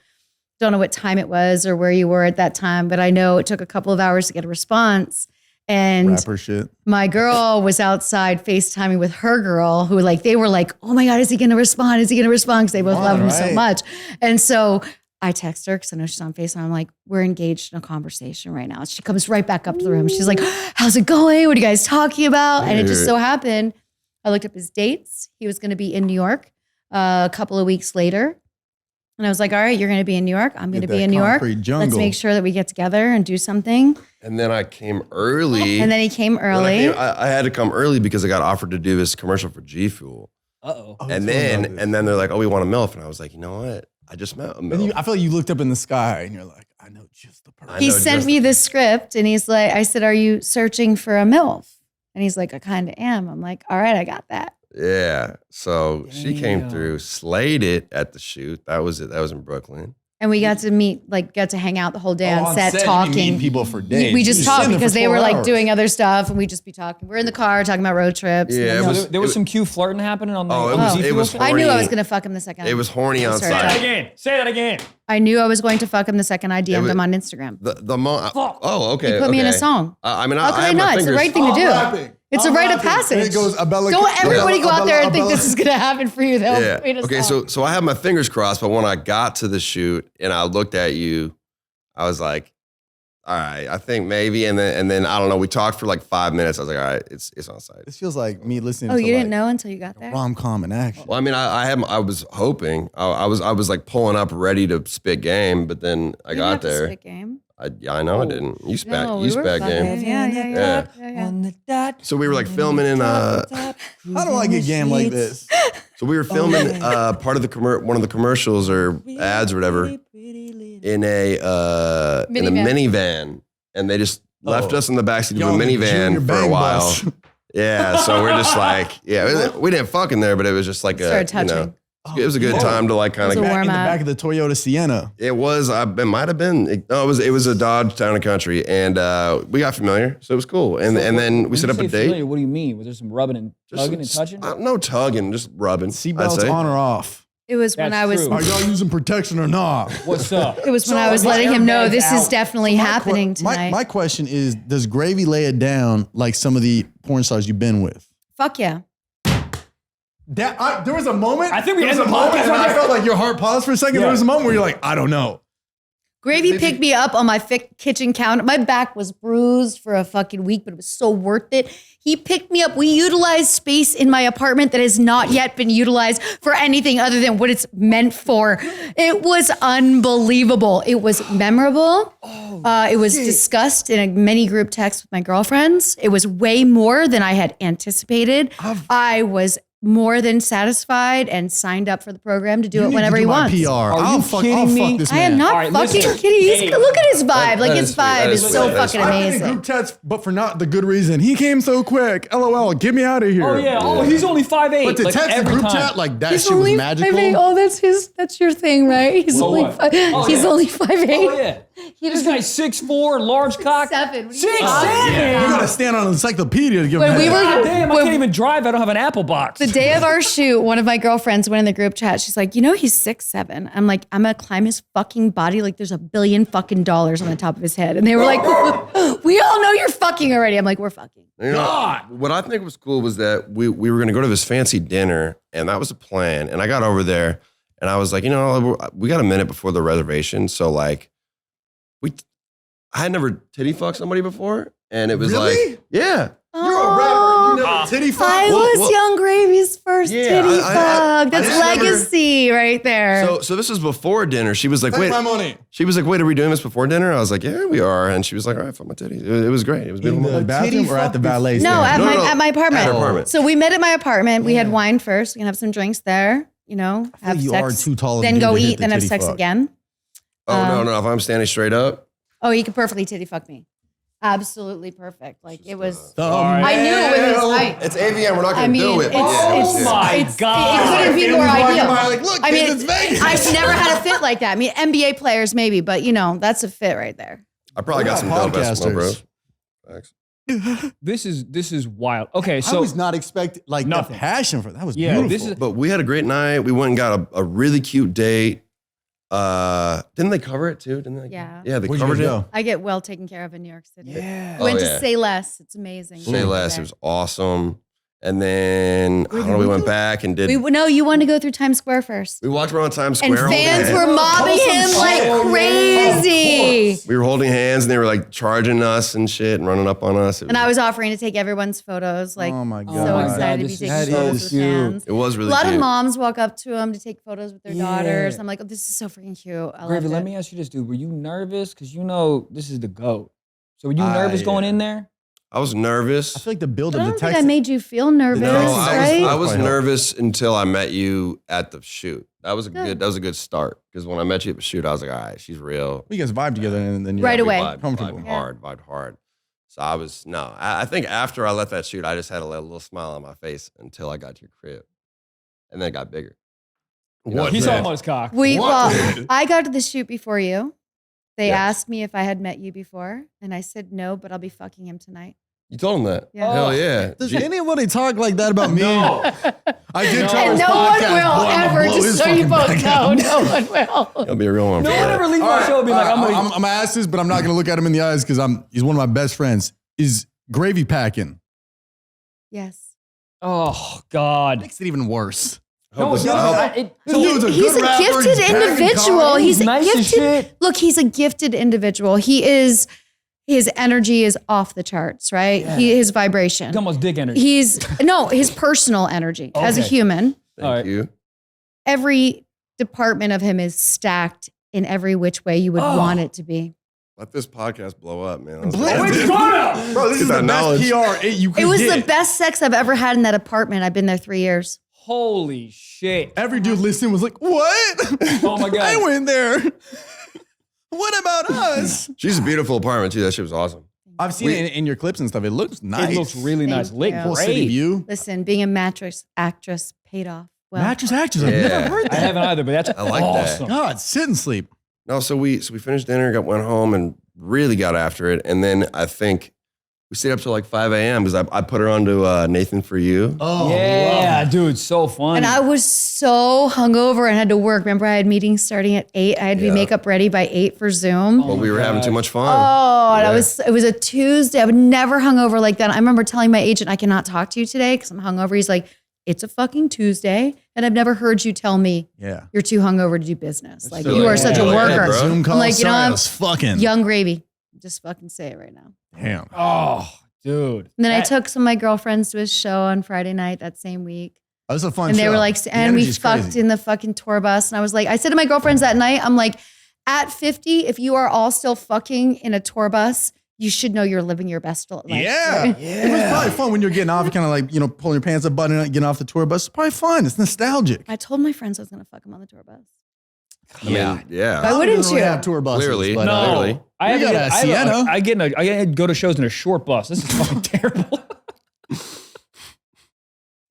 don't know what time it was or where you were at that time, but I know it took a couple of hours to get a response. And Rapper shit. my girl was outside FaceTiming with her girl who they were like, oh my God, is he going to respond? Is he going to respond? Because they both love him so much. And so I text her because I know she's on FaceTime. I'm like, we're engaged in a conversation right now. She comes right back up to the room. She's like, how's it going? What are you guys talking about? And it just so happened, I looked up his dates. He was going to be in New York a couple of weeks later. And I was like, all right, you're going to be in New York. I'm going to be in New York. Let's make sure that we get together and do something. And then I came early. And then he came early. I had to come early because I got offered to do this commercial for G Fuel. Uh-oh. And then they're like, oh, we want a MILF. And I was like, you know what? I just met a MILF. I feel like you looked up in the sky and you're like, I know just the person. He sent me the script and he's like, I said, are you searching for a MILF? And he's like, I kind of am. I'm like, all right, I got that. Yeah. So she came through, slayed it at the shoot. That was it. That was in Brooklyn. And we got to meet, got to hang out the whole day on set talking. People for days. We just talked because they were doing other stuff and we just be talking. We're in the car talking about road trips. Yeah, There was some cute flirting happening on the it was I knew I was horny. going to fuck him the second. It was horny on Say that site. again. Say that again. I knew I was going to fuck him the second I DM'd was- him on Instagram. Oh, okay. He put me in a song. I mean, How could I have my not? It's the fingers- right thing to do. It's a rite of passage. And it goes, Don't everybody go out there and think this is going to happen for you. They'll Yeah. create a Okay, song. so I have my fingers crossed, but when I got to the shoot and I looked at you, I was like, all right, I think maybe. And then I don't know, we talked for like 5 minutes. I was like, all right, it's on site. This feels like me listening Oh, to you didn't know until you got there? rom-com in action. Well, I mean, I was hoping. I was like pulling up ready to spit game, but then I You didn't got have to there. spit game. I know I didn't. You spat No, you we were spat fucking. game. Yeah. So we were like filming in How do I get game like this? so we were filming part of the one of the commercials or ads or whatever in a minivan, and they just left us in the backseat of a minivan for a while. Yeah, so we're just like, we didn't fuck in there, but it was just like Started touching. It was a good time to like kind It of. was a Back in the warm-up. back of the Toyota Sienna. It was. It might have been. No, it was a Dodge Town and Country, and we got familiar, so it was cool. And then we set up a date. Familiar, what do you mean? Was there some rubbing and tugging and touching? No tugging, just rubbing. I'd Seatbelts say. on or off? It was when That's I was. true. Are y'all using protection or not? What's up? It was when So I was my letting him know airbag's this is out. definitely happening tonight. My question is, does Gravy lay it down like some of the porn stars you've been with? Fuck yeah. There was a moment. I think we there was ended a the moment, podcast and right I there. felt like your heart paused for a second. Yeah. There was a moment where you're like, I don't know. Gravy picked me up on my kitchen counter. My back was bruised for a fucking week, but it was so worth it. He picked me up. We utilized space in my apartment that has not yet been utilized for anything other than what it's meant for. It was unbelievable. It was memorable. It was discussed in a many group text with my girlfriends. It was way more than I had anticipated. I was more than satisfied and signed up for the program to do it whenever he wants. PR. I'll fuck this I am man. not All right, fucking listen. kidding. Hey. Look at his vibe. Like that his is sweet. vibe That is is so sweet. That is fucking sweet. I've been in amazing. group chats, but for not the good reason. He came so quick. LOL. Get me out of here. Oh yeah. Oh, he's only 5'8". But to like, text the every group time. chat like that He's shit was only magical. 5'8". Oh, that's your thing, right? He's Well, only what? five, Oh, he's yeah. only 5'8". Oh yeah. He This doesn't- guy's 6'4", large cock. 6'7". What are you 6'7". talking You gotta stand on an encyclopedia to give When him we head. were- God damn, I When- can't even drive. I don't have an Apple box. The day of our shoot, one of my girlfriends went in the group chat. She's like, he's 6'7". I'm like, I'm gonna climb his fucking body like there's $1 billion fucking dollars on the top of his head. And they were like, we all know you're fucking already. I'm like, we're fucking. You know, God. what I think was cool was that we were going to go to this fancy dinner, and that was a plan. And I got over there, and I was like, we got a minute before the reservation, so like, I had never titty fucked somebody before, and it was Really? like, yeah. You're a rapper. You Titty fuck. I was Young Gravy's first titty fuck. That's legacy right there. So this was before dinner. She was like, Take wait. my money. She was like, wait, are we doing this before dinner? I was like, yeah, we are. And she was like, all right, fuck my titties. It was great. It was In beautiful. the bathroom or at the valet No, stand? at my apartment. At her apartment. So we met at my apartment. We had wine first. We can have some drinks there. You know, have like you sex. are too tall of a Then dude go to hit eat. the Then have titty sex fuck. again. Oh, no. If I'm standing straight up. Oh, you could perfectly titty fuck me. Absolutely perfect. Like it was. Sorry. I knew it was. It's AVN. We're not I going to mean, do it. it's, Oh my God. It couldn't be more ideal. Like, look, I mean, it's Vegas. I've never had a fit like that. I mean, NBA players maybe, but you know, that's a fit right there. I probably got some We're dope ass podcasters. bros. Thanks. This is wild. Okay, I so was not expecting like the Nothing. passion for that. Was Yeah, beautiful. this is- But we had a great night. We went and got a really cute date. Didn't they cover it too? Didn't they? Yeah. Yeah, they Where'd you covered guys it. go? I get well taken care of in New York City. Yeah. We went Oh, to yeah. Say Less. It's amazing. Say less. It was awesome. And then I don't know. We went back and did. No, you wanted to go through Times Square first. We walked around Times And Square. holding fans hands. were mobbing him like crazy. We were holding hands and they were like charging us and shit and running up on us. And I was offering to take everyone's photos. Like, Oh my so God. excited to This be is taking so photos with cute. fans. It was really A lot cute. of moms walk up to him to take photos with their Yeah. daughters. I'm like, oh, this is so freaking cute. I Gravy, love let it. me ask you this, dude. Were you nervous? Because you know this is the GOAT. So were you nervous going in there? I was nervous. I feel like the build But I of the don't think text. I made you feel nervous, No, right? I was Probably nervous until I met you at the shoot. That was a Good. good start. Because when I met you at the shoot, I was like, all right, she's real. you guys vibe together and then Right away. Comfortable. Vibed hard. So I was I think after I left that shoot, I just had a little smile on my face until I got to your crib, and then it got bigger. You know What? He's I'm talking saying? about his cock. Well, I got to the shoot before you. They Yes. asked me if I had met you before, and I said no, but I'll be fucking him tonight. You told him that. Yeah. Hell yeah. Does anybody talk like that about me? No. I did No. try And his no one podcast, will boy, I'm gonna ever, blow just his so you fucking both back know, out. no one will. That'll be a real one. No for one that. ever leaves my show and be like, I'm I'm gonna ask this, but I'm not gonna look at him in the eyes because he's one of my best friends. Is gravy packing? Yes. Oh, God. Makes it even worse. No, it I doesn't. hope- This dude's a He's good a rapper, gifted he's packing individual. comedy. He's a Nice as gifted. shit. Look, he's a gifted individual. His energy is off the charts, right? His vibration. It's almost dick energy. His personal energy as a Okay. human. Thank All right. you. Every department of him is stacked in every which way you would want it to be. Let this podcast blow up, man. Let's Bless go. it. Bro, this Get is that the knowledge. best PR you could It was get. the best sex I've ever had in that apartment. I've been there 3 years. Holy shit. Every dude listening was like, "What? Oh my God. I went there. What about us?" She's a beautiful apartment too. That shit was awesome. I've seen it in your clips and stuff. It looks nice. It looks really Thank nice. Lit you. Full city great. view. Listen, being a mattress actress paid off. Well, Mattress actors. I've Yeah. never heard I that. haven't either, but that's I like that. awesome. God, sit and sleep. No, so we finished dinner, went home, and really got after it. And then I think we stayed up till like 5 a.m. because I put her onto Nathan For You. Oh, Yeah, dude, so fun. and I was so hungover and had to work. Remember, I had meetings starting at 8. I had to be Yeah. makeup ready by 8 for Zoom. But we were having too much fun. Oh, and Yeah. it was a Tuesday. I would never hungover like that. I remember telling my agent, I cannot talk to you today because I'm hungover. He's like, it's a fucking Tuesday. And I've never heard you tell me Yeah. you're too hungover to do business. Like, so you like- are such a yeah, worker. bro. Zoom call. I'm like, you know, sorry, I I'm was fucking. young gravy. Just fucking say it right now. Damn. oh, dude. And then I That- took some of my girlfriends to his show on Friday night that same week. That was a fun And show. they were like, The and we energy's fucked crazy. in the fucking tour bus. And I was like, I said to my girlfriends that night, I'm like, at 50, if you are all still fucking in a tour bus, you should know you're living your best life. Yeah. right? It was probably fun when you're getting off, kind of like, pulling your pants up, buttoning up, getting off the tour bus. It's probably fun. It's nostalgic. I told my friends I was going to fuck him on the tour bus. I mean, yeah. Why wouldn't Doesn't really you? have tour buses, Clearly. but, No, Clearly. I We have got a Sienna. I go to shows in a short bus. This is fucking terrible.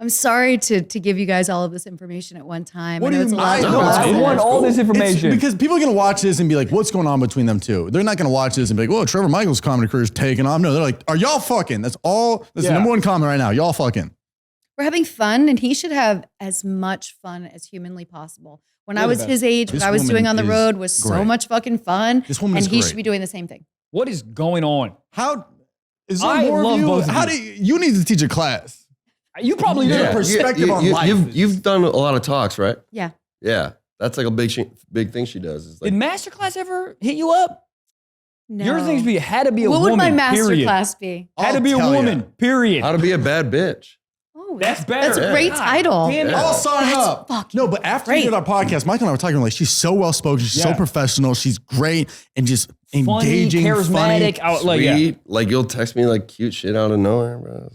I'm sorry to give you guys all of this information at one time. What I know do it's you a lot mean? to No, it's process. I want all this It's information. because people are going to watch this and be like, what's going on between them two? They're not going to watch this and be like, whoa, Trevor Michael's comedy career is taking off. No, they're like, are y'all fucking? That's all. That's the Yeah. number one comment right now. Y'all fucking. We're having fun, and he should have as much fun as humanly possible. When You're I the was best. his age, This what I was woman doing on the is road was so great. much fucking fun. This woman and is he great. should be doing the same thing. What is going on? How is there I more love of you? both of How you. do you need to teach a class? You probably do. Yeah. Perspective on life. You've done a lot of talks, right? Yeah. Yeah. That's like a big thing she does. Is like, Did Masterclass ever hit you up? No. Your things had to be a what woman. would my master period. class be? Had to I'll be a tell woman. ya. Period. How to be a bad bitch. Oh, That's better. That's a great title. Damn it. I'll sign up. fucking No, but after we great. did our podcast, Mike and I were talking like she's so well spoken, she's so Yeah. professional, she's great and just Funny, engaging, charismatic. Sweet. Like you'll text me like cute shit out of nowhere, bro.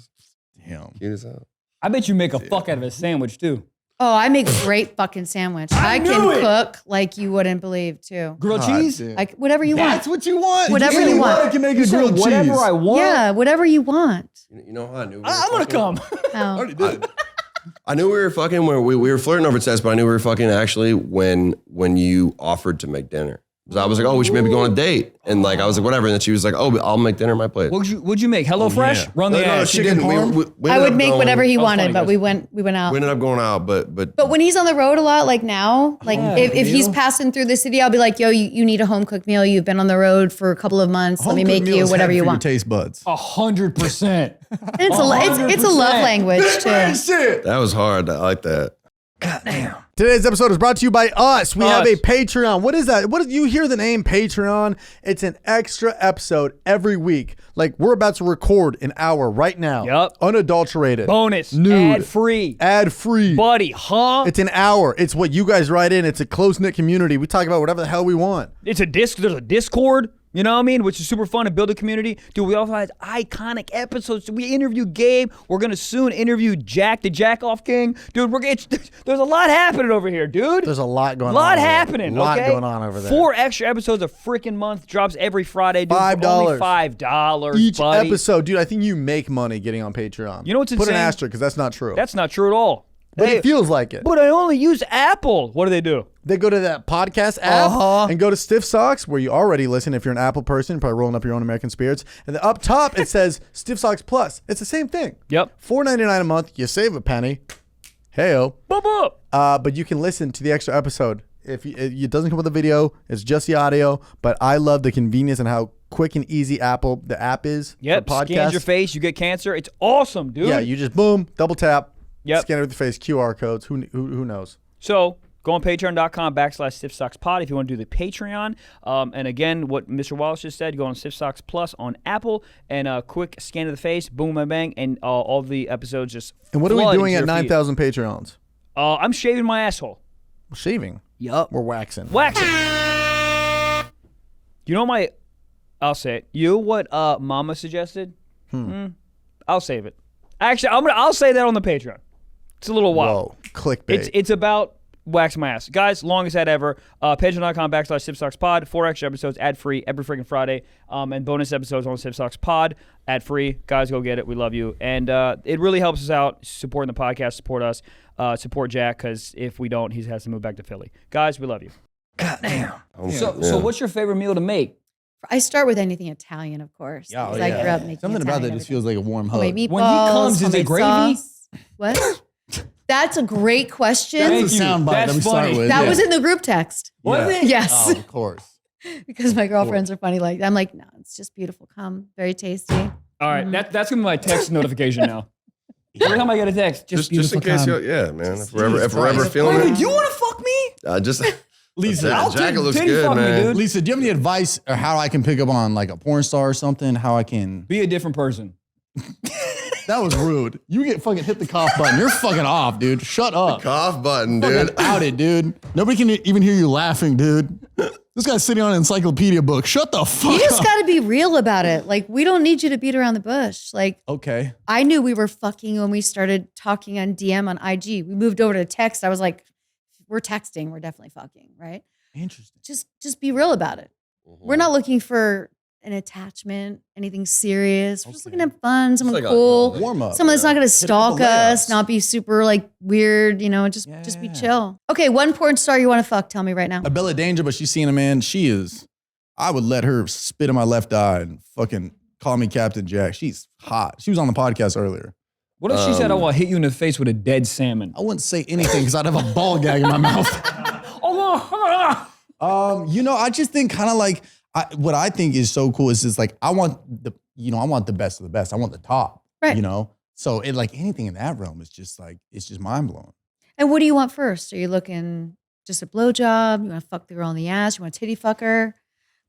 Damn. Cute as hell. I bet you make a fuck out of a sandwich too. Oh, I make a great fucking sandwich. I knew can it. cook like you wouldn't believe too. Grilled God, cheese. dude. Like whatever you That's want. what you want. Whatever you want. I can make You a said grilled whatever cheese. I want. Yeah, whatever you want. You know how I knew? I'm gonna come. Oh. I knew we were fucking when we were flirting over text, but I knew we were fucking actually when you offered to make dinner. So I was like, oh, we should maybe go on a date. And like, I was like, whatever. And then she was like, oh, I'll make dinner at my place. What'd you make? Hello Fresh? yeah. Run the No, ad. she didn't. parm? We I ended would up make going- whatever he That was wanted, funny, but guys. we went out. We ended up going out, but But when he's on the road a lot, like now, like Yeah, if he's meal. passing through the city, I'll be like, yo, you need a home cooked meal. You've been on the road for a couple of months. Let me make you whatever you want. Taste buds. 100%. And it's a love 100%. language too. Shit. that was hard. I like that. Today's episode is brought to you by us. We have Us. a Patreon. What is that? What do you hear the name Patreon? It's an extra episode every week. Like we're about to record an hour right now. Yup. Unadulterated. Bonus. Nude. Ad free. Ad free. Buddy, huh? It's an hour. It's what you guys write in. It's a close-knit community. We talk about whatever the hell we want. There's a Discord, you know what I mean? Which is super fun to build a community. Dude, we also had iconic episodes. We interviewed Gabe. We're going to soon interview Jack, the Jack-Off King. Dude, there's a lot happening over here, dude. There's a lot going on. A lot over there. happening, A lot okay? going on over there. 4 extra episodes a freaking month. Drops every Friday, dude. $5. For only $5, Each buddy. episode. Dude, I think you make money getting on Patreon. You know what's Put an insane? asterisk because that's not true. That's not true at all. but Hey, it feels like it. but I only use Apple. What do they do? They go to that podcast app Uh-huh. and go to Stiff Socks, where you already listen. If you're an Apple person, probably rolling up your own American Spirits. And then up top, it says Stiff Socks Plus. It's the same thing. Yep. $4.99 a month. You save a penny. Heyo. Boop, boop. But you can listen to the extra episode. If it doesn't come with a video, it's just the audio. But I love the convenience and how quick and easy the app is. Yep. For podcasts. Scans your face. You get cancer. It's awesome, dude. Yeah, you just boom, double tap. Yep. Scan it with your face. QR codes. Who knows? So go on patreon.com/StiffSocksPod if you want to do the Patreon. And again, what Mr. Wallace just said, go on Stiff Socks Plus on Apple and a quick scan of the face, boom, bang, bang, and all the episodes just And what are we flood doing into at your feed. 9,000 Patreons? I'm shaving my asshole. We're shaving. Yup. We're waxing. Waxing. You know I'll say it. You know what Mama suggested? I'll save it. Actually, I'll say that on the Patreon. It's a little wild. Whoa, clickbait. It's about wax my ass. Guys, longest ad ever. Patreon.com/SipSocksPod. 4 extra episodes, ad-free, every freaking Friday. And bonus episodes on SipSocksPod, ad-free. Guys, go get it. We love you. And it really helps us out, supporting the podcast, support us, support Jack, because if we don't, he has to move back to Philly. Guys, we love you. So what's your favorite meal to make? I start with anything Italian, of course. Yeah, because I grew up making Something about that Italian just feels like a warm hug. homemade meatballs, When he comes, is it homemade gravy? sauce. What? That's a great question. Thank That's a you. soundbite That's that we start funny. with. That yeah. was in the group text. Was Yeah. it? Yes. Oh, of course. Because my girlfriends are funny like that. I'm like, no, it's just beautiful. Come, very tasty. All right, that's going to be my text notification now. Every time I get a text, Just in case, yeah, man. If we're ever feeling Wait, it, do you want to fuck me? just Lisa, Jacket looks titty good, fuck me, man. dude. Lisa, do you have any advice or how I can pick up on like a porn star or something? How I can? Be a different person. That was rude. You get fucking hit the cough button. You're fucking off, dude. Shut up. Cough button, Fucking dude. out it, dude. Nobody can even hear you laughing, dude. This guy's sitting on an encyclopedia book. Shut the fuck You just up. got to be real about it. Like, we don't need you to beat around the bush. Like, Okay. I knew we were fucking when we started talking on DM on IG. We moved over to text. I was like, we're texting. We're definitely fucking, right? Interesting. Just be real about it. We're not looking for an attachment, anything serious. We're just looking to have fun, someone like a cool. Warm up. Someone that's not going to Hit a couple stalk us, layups. not be super like weird, just be Yeah. chill. Okay, one porn star you want to fuck, tell me right now. A Bella Danger, but she's seeing a man. I would let her spit in my left eye and fucking call me Captain Jack. She's hot. She was on the podcast earlier. What if she said, "I will hit you in the face with a dead salmon"? I wouldn't say anything because I'd have a ball gag in my mouth. I just think kind of like what I think is so cool is just like I want the best of the best. I want the top. Right. So it like anything in that realm is just like it's just mind blowing. And what do you want first? Are you looking just a blowjob? You want to fuck the girl in the ass? You want a titty fucker?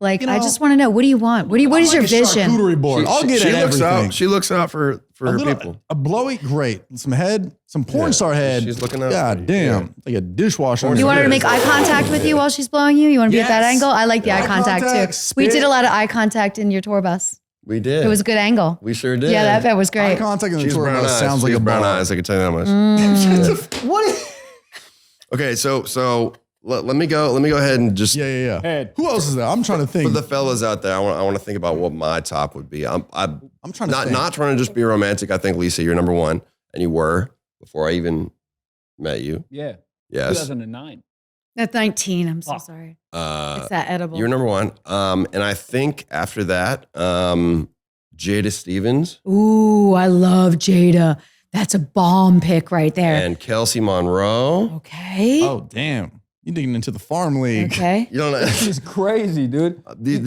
Like, You know, I just want to know, what do you want? What is your vision? Charcuterie board. I'll get she at looks everything. out. She looks out for her people. A blowy, great. Some head, some porn star head. She's looking out. God damn, like a dishwasher. You want her to make eye contact with you while she's blowing you? You want to be at that Yes. angle? I like the eye Eye contact contact, too. spit. We did a lot of eye contact in your tour bus. We did. It was a good angle. We sure did. Yeah, that was Eye great. contact in the She's tour brown bus eyes. sounds like She's a brown bar. eyes. I can tell you that much. What? Okay, so let me go ahead and just Yeah. Head. Who else is there? I'm trying to think. for the fellas out there. I want to think about what my top would be. I'm I'm trying to not trying to just be romantic. I think Lisa, you're number one, and you were before I even met you. Yeah. Yes. 2009. At 19, I'm so Oh. sorry. Uh, It's that edible. you're number one. And I think after that, Jada Stevens Ooh, I love Jada. That's a bomb pick right there. and Kelsey Monroe. Okay. Oh damn, you digging into the farm league? Okay. You don't know. She's crazy, dude. They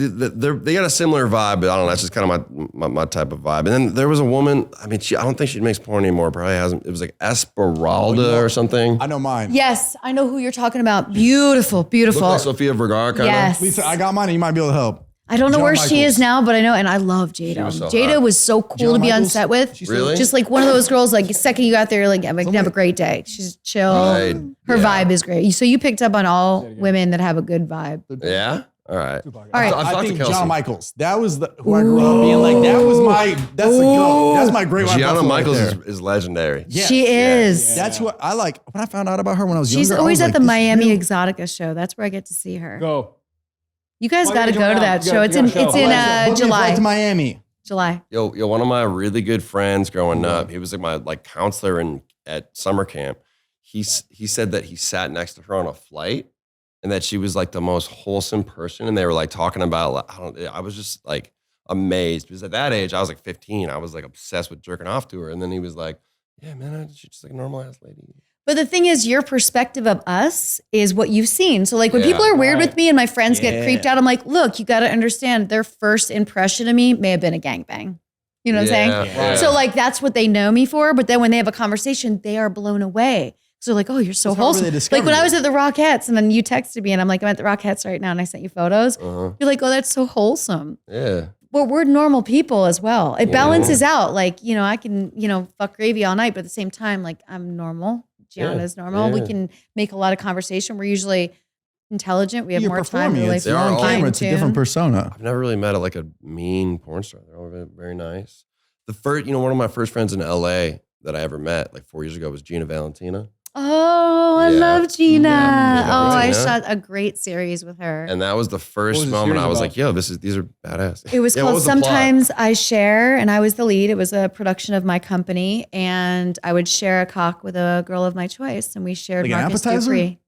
got a similar vibe, but I don't know. That's just kind of my type of vibe. And then there was a woman. I mean, I don't think she makes porn anymore. Probably hasn't. It was like Esperalda or something. I know mine. Yes, I know who you're talking about. Beautiful, Looked beautiful. like Sofia Vergara kind Yes. Lisa, I got mine. And you might be able to help. I don't know John where she Michaels. is now, but I know, and I love Jada. She was so Jada hot. was so cool John to be on Michaels? set with. She's Really? Just like one of those girls, like the second you got there, you're like, I'm gonna have a great day. She's chill. Right. Her Yeah. vibe is great. So you picked up on all women that have a good vibe. Yeah. All right. All right. I've I talked to think Kelsey. John Michaels. That was who I grew up being like. That was my. That's the goat. That's my great white Gianna buffalo Michaels right there. is legendary. Yes. She is. That's what I like. When I found out about her when I was She's younger, always I at was the like, Miami this Exotica show. That's where I get to see her. Go. You guys Why got to don't you go to come that out? show. You It's got in a show. it's in Book me a flight July. to Miami. July. Yo, one of my really good friends growing up, he was like my counselor at summer camp. He said that he sat next to her on a flight and that she was like the most wholesome person. And they were like talking about, I was just like amazed because at that age, I was like 15. I was like obsessed with jerking off to her. And then he was like, yeah, man, she's just like a normal ass lady. But the thing is, your perspective of us is what you've seen. So like when Yeah. people are weird Right. with me and my friends Yeah. get creeped out, I'm like, look, you got to understand their first impression of me may have been a gangbang. You know what I'm saying? Yeah. So like that's what they know me for. But then when they have a conversation, they are blown away. So they're like, oh, you're so That's however wholesome. they discover Like when I you. was at the Rockettes and then you texted me and I'm like, I'm at the Rockettes right now and I sent you photos. Uh-huh. You're like, oh, that's so wholesome. Yeah. But we're normal people as well. It balances out. Like, you know, I can, fuck gravy all night, but at the same time, like I'm normal. Gianna's normal. We Yeah. can make a lot of conversation. We're usually intelligent. We have You're more time to performing. really It's on all- camera. It's a different persona. I've never really met like a mean porn star. They're all very nice. The first, one of my first friends in LA that I ever met like 4 years ago was Gina Valentina. Oh, I Yeah. love Gina. Yeah. Oh, I Gina. shot a great series with her. And that was the What first was the moment series I was about? like, yo, these are badass. It was Yeah, what called was the plot? Sometimes I Share, and I was the lead. It was a production of my company, and I would share a cock with a girl of my choice, and we shared Like an Marcus appetizer? Dupree.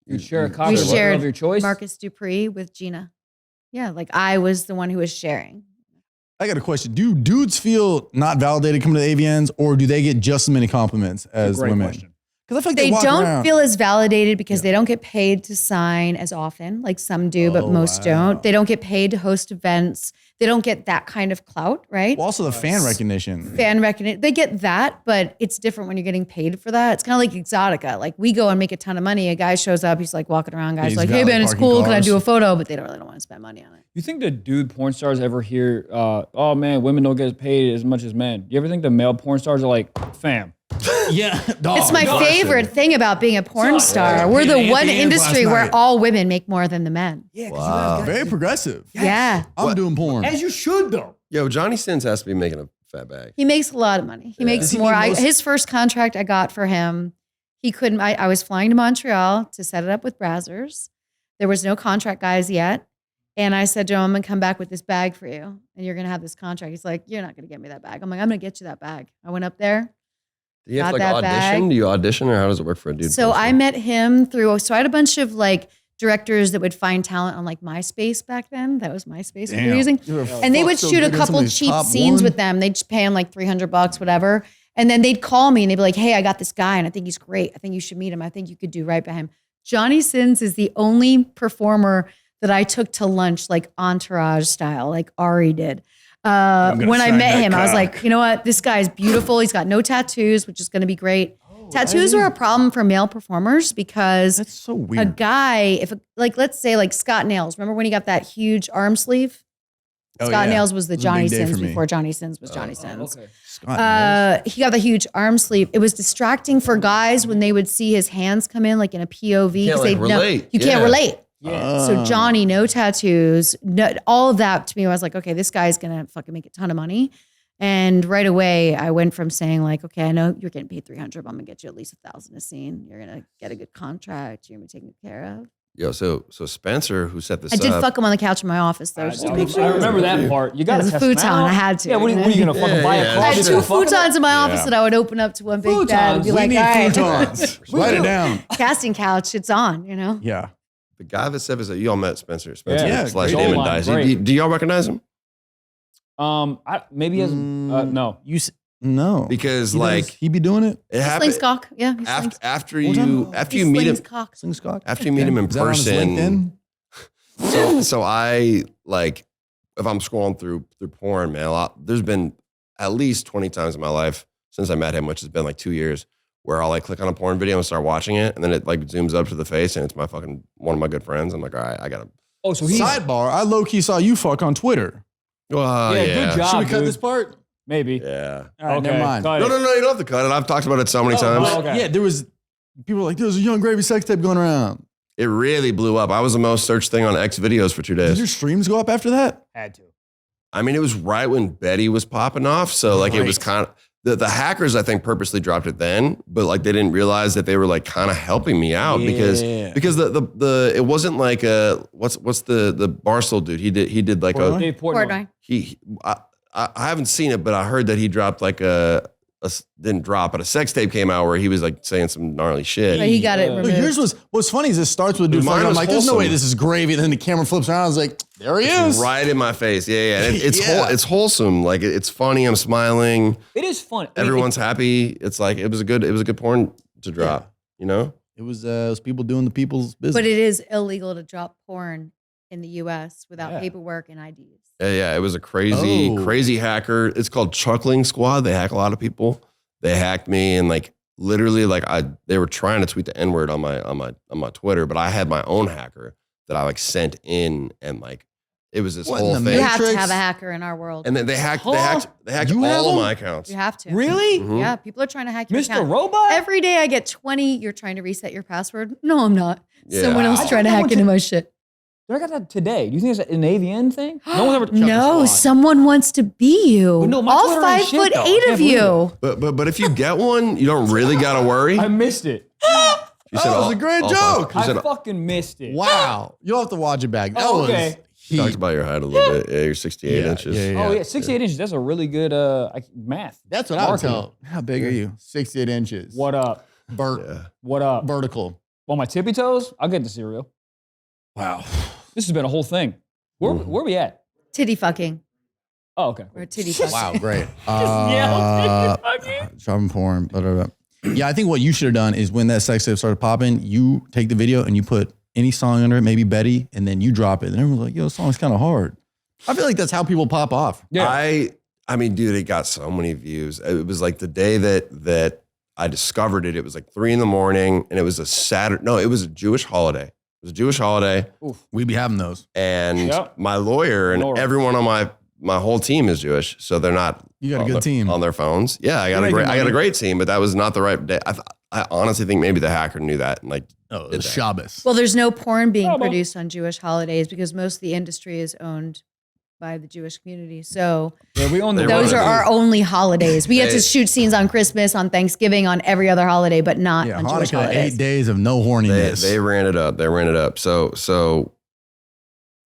You'd share a We cock with one shared of your choice. Marcus Dupree with Gina. Yeah, like I was the one who was sharing. I got a question. Do dudes feel not validated coming to the AVNs, or do they get just as many compliments as Great women? question. Because I feel like They walk don't around. feel as validated because they don't get paid to sign as often, like some do, but Oh, most wow. don't. They don't get paid to host events. They don't get that kind of clout, right? Well, also the fan recognition. Fan recognition. They get that, but it's different when you're getting paid for that. It's kind of like Exotica. Like we go and make a ton of money. A guy shows up, he's like walking around, guys He's like, hey valet man, it's parking cool. Can I cars. do a photo? But they don't really want to spend money on it. You think the dude porn stars ever hear, oh man, women don't get paid as much as men? You ever think the male porn stars are like, fam? Yeah, It's my favorite thing about being a porn star. We're the Paid one Anthony industry last where night. all women make more than the men. Yeah, Wow. very progressive. Yeah. I'm doing porn. As you should though. Yo, Johnny Sins has to be making a fat bag. He makes a lot of money. He Yeah. makes Does he more. make most- His first contract I got for him, he couldn't. I was flying to Montreal to set it up with Brazzers. There was no contract guys yet. And I said to him, I'm going to come back with this bag for you. And you're going to have this contract. He's like, you're not going to get me that bag. I'm like, I'm going to get you that bag. I went up there. Do you have to Got like that audition? bag. Do you audition or how does it work for a dude? So porn star? I met him through, so I had a bunch of like directors that would find talent on like MySpace back then. That was MySpace we were using. And they would shoot a couple cheap scenes with them. They'd just pay him like $300, whatever. And then they'd call me and they'd be like, hey, I got this guy and I think he's great. I think you should meet him. I think you could do right by him. Johnny Sins is the only performer that I took to lunch like Entourage style, like Ari did. When I sign met that him, I was cock. like, you know what? This guy's beautiful. He's got no tattoos, which is going to be great. Tattoos are a problem for male performers because That's so a weird. guy, let's say like Scott Nails, remember when he got that huge arm sleeve? Scott Nails was the It was a Johnny big day Sins for me. before Johnny Sins was Johnny Sins. Okay. Scott Nails. He got the huge arm sleeve. It was distracting for guys when they would see his hands come in like in a POV. You can't, like, relate. You can't Yeah. relate. Yeah. So Johnny, no tattoos, all of that to me, I was like, okay, this guy's gonna fucking make a ton of money. And right away, I went from saying like, okay, I know you're getting paid $300, but I'm gonna get you at least $1,000 a scene. You're gonna get a good contract. You're gonna be taken care of. Yo, so Spencer, who set this I did up. fuck him on the couch in my office though. Just to make sure. I remember that part. You got It was a futon. I had to. Yeah, what are you gonna fucking buy Yeah, a car? I had Sure. two futons in my office that I would open up to one big bed and be We like, need all right, futons. Write it down. casting couch, it's on, you know? Yeah. The guy that set this up, you all met Spencer. Spencer Yeah, slash great Damon line, Dicey. great. Do y'all recognize him? Maybe as no. No. Because He like does- he be doing it. it happened Slings cock. Yeah, he slings, after What you time? after he you meet slings him cock. Sling Scott. after you meet him in Is that on his person. LinkedIn? So I like if I'm scrolling through porn, man. There's been at least 20 times in my life since I met him, which has been like 2 years, where I'll like click on a porn video and start watching it, and then it like zooms up to the face, and it's my fucking one of my good friends. I'm like, all right, I gotta. Oh, so he's Sidebar, I low-key saw you fuck on Twitter. Well, yeah, yeah. good job. Should we cut dude. this part? Maybe. Yeah. All right, never mind. cut No, it. no, you don't have to cut it. I've talked about it so many times. oh, okay. Yeah, there was people were like, there's a Young Gravy sex tape going around. It really blew up. I was the most searched thing on X videos for 2 Did days. your streams go up after that? Had to. I mean, it was right when Betty was popping off. So like it was Right. kind of the hackers, I think, purposely dropped it then, but like they didn't realize that they were like kind of helping me out because the it wasn't like what's the Barstool dude. He did like Portnoy? Dave Portnoy. I haven't seen it, but I heard that he dropped like didn't drop, but a sex tape came out where he was like saying some gnarly shit. But he got it Yeah. Look, removed. yours what's funny is it starts with a dude Dude, mine fucking. I'm was like, there's no way wholesome. this is gravy. Then the camera flips around. I was like, there he is. Right in my face. Yeah. And it's Yeah. it's wholesome. Like it's funny. I'm smiling. It is fun. I mean, Everyone's happy. It's like it was a good porn to drop. You know? It was people doing the people's business. But it is illegal to drop porn in the U.S. without Yeah. paperwork and IDs. Yeah. It was a crazy hacker. It's called Chuckling Squad. They hack a lot of people. They hacked me and like literally like they were trying to tweet the N-word on my Twitter, but I had my own hacker that I like sent in and like it was this What in whole the thing. You have to Matrix? have a hacker in our world. And then they hacked You have all of them? my accounts. You have to. Really? Mhm. Yeah, people are trying to hack your Mr. account. Robot? Every day I get 20, you're trying to reset your password. No, I'm not. Yeah. Someone else I trying to thought that hack was into my shit. I got that today. Do you think it's an AVN thing? No one's ever checked the No, squad. someone wants to be you. But no, my All Twitter ain't 5'8" shit, though. I of can't believe you. But if you get one, you don't really gotta worry. I missed it. You said That was all- a great all joke. You I said fucking missed it. wow. You'll have to watch it back. That Oh, was okay. heat. talked about your height a little bit. Yeah, you're 68 inches. Oh yeah, 68 inches. That's a really good math. That's what I would Marketing. tell. How big are you? 68 inches. What up? Yeah. What up? Vertical. On my tippy toes, I'll get the cereal. Wow. This has been a whole thing. Where we at? Titty fucking. Oh, okay. Or titty fucking. Wow, great. Yeah, titty fucking. Shopping porn. Blah, blah, blah. Yeah, I think what you should have done is when that sex tape started popping, you take the video and you put any song under it, maybe Betty, and then you drop it. And everyone's like, yo, this song's kind of hard. I feel like that's how people pop off. Yeah. I mean, dude, it got so many views. It was like the day that I discovered it. It was like 3 a.m, and it was a Saturday. No, it was a Jewish holiday. It was a Jewish holiday, We be having those. and Yep. my lawyer and Lord. everyone on my whole team is Jewish, so they're not. You got a on good their- team. on their phones. Yeah, I got You're a great. making I got a money. great team, but that was not the right day. I honestly think maybe the hacker knew that and like. Oh, it did was that. Shabbos. Well, there's no porn being Bravo. produced on Jewish holidays because most of the industry is owned by the Jewish community. So Yeah, we own the They those wanna are do- our only holidays. We get They- to shoot scenes on Christmas, on Thanksgiving, on every other holiday, but not Yeah, on Jewish Hanukkah, holidays. 8 days of no They, horniness. they ran it up. So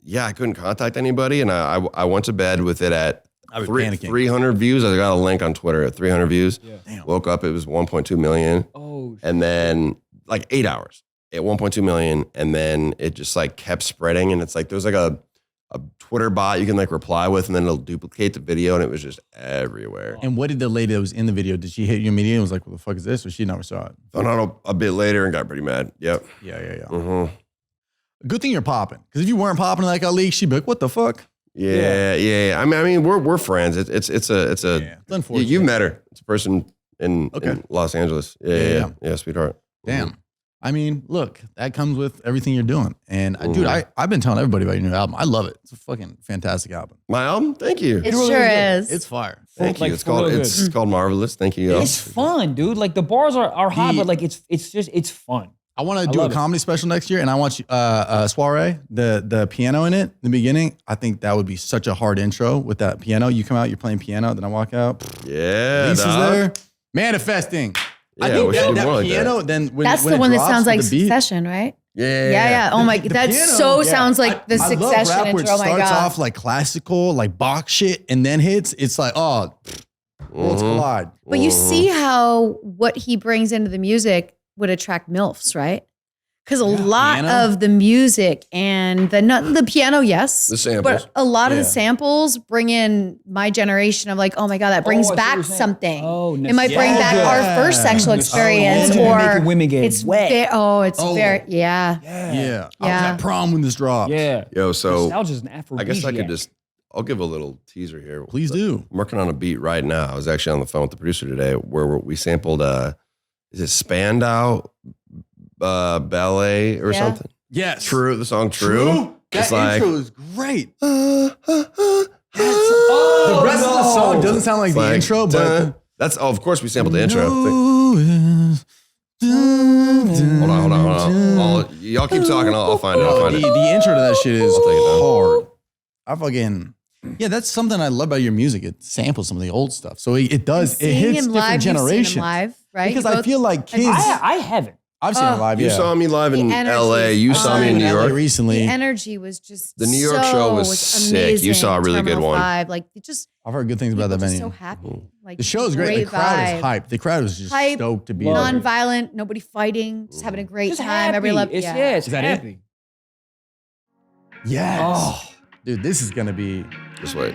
yeah, I couldn't contact anybody, and I went to bed with it at I was three- panicking. 300 views. I got a link on Twitter at 300 views. Yeah. Damn. Woke up, it was 1.2 million, Oh, and then like 8 hours at 1.2 million, and then it just like kept spreading, and it's like there's like a Twitter bot you can like reply with, and then it'll duplicate the video, and it was just everywhere. And what did the lady that was in the video, did she hit you immediately and was like, what the fuck is this? Or she never saw it? Found out a bit later and got pretty mad. Yep. Yeah. hmm Good thing you're popping. Because if you weren't popping in that league, she'd be like, what the fuck? Yeah. I mean, we're friends. It's It's unfortunate. you've met her. It's a person in Los Angeles. Yeah, sweetheart. Damn. I mean, look, that comes with everything you're doing. And dude, I've been telling everybody about your new album. I love it. It's a fucking fantastic album. My album? Thank you. It sure is. It's fire. Thank you. Like, It's called Marvelous. Thank you. It's fun, dude. Like the bars are hot, but like it's fun. I want to do a comedy special next year, and I want Soiree, the piano in it, in the beginning. I think that would be such a hard intro with that piano. You come out, you're playing piano, then I walk out. Yeah, Lisa's there. Manifesting. Yeah, I think we should that do more like piano, that. then when That's when the it one that drops sounds with like the beat- Succession, right? Yeah. Oh my, The that piano, so sounds like the I Succession love rap where intro. it Oh my starts god. off like classical, like Bach shit, and then hits. It's like, worlds collide. But you see how what he brings into the music would attract MILFs, right? Because a lot piano. of the music and the piano, yes. The samples. But a lot of the samples bring in my generation of like, oh my God, that brings back something. Oh, it might bring back our first sexual experience Making or women get it's wet. very, Yeah. I was at prom when this dropped. Yeah. Yo, so Nostalgia's an I guess I could aphrodisiac. I'll give a little teaser here. Please do. I'm working on a beat right now. I was actually on the phone with the producer today where we sampled, is it Spandau Ballet or something? Yes. True, the song True. That It's like, intro is great. the The rest of the song doesn't sound like the intro, but that's of course we sampled the intro. Hold on. Y'all keep talking. I'll find it. The intro to that shit is I'll take it hard. down. That's something I love about your music. It samples some of the old stuff. So it does, it seeing hits him different live, generations. You've seen him live, right? Because You I both- feel like kids, I haven't. I've seen him live, You yeah. saw me live in The energy LA. You is saw me in New York. recently. The energy was just The New York show was sick. You saw a really good Terminal one. 5, like it just I've heard good things about that people venue. just so happy. Like The show is great. The crowd vibe. is hyped. The crowd is just Hype, stoked to be there. non-violent, nobody fighting, just having a great Just time. happy. Every level, It's, yeah. it's Is that it? happy. Yes. Oh. Dude, this is gonna be. Just wait.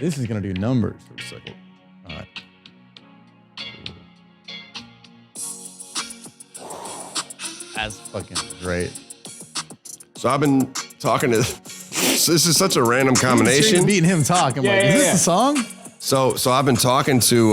This is gonna do numbers. For a second. All right. That's fucking great. So I've been talking to. So this is such a random combination. Beating him talk. I'm like, is this the song? So I've been talking to.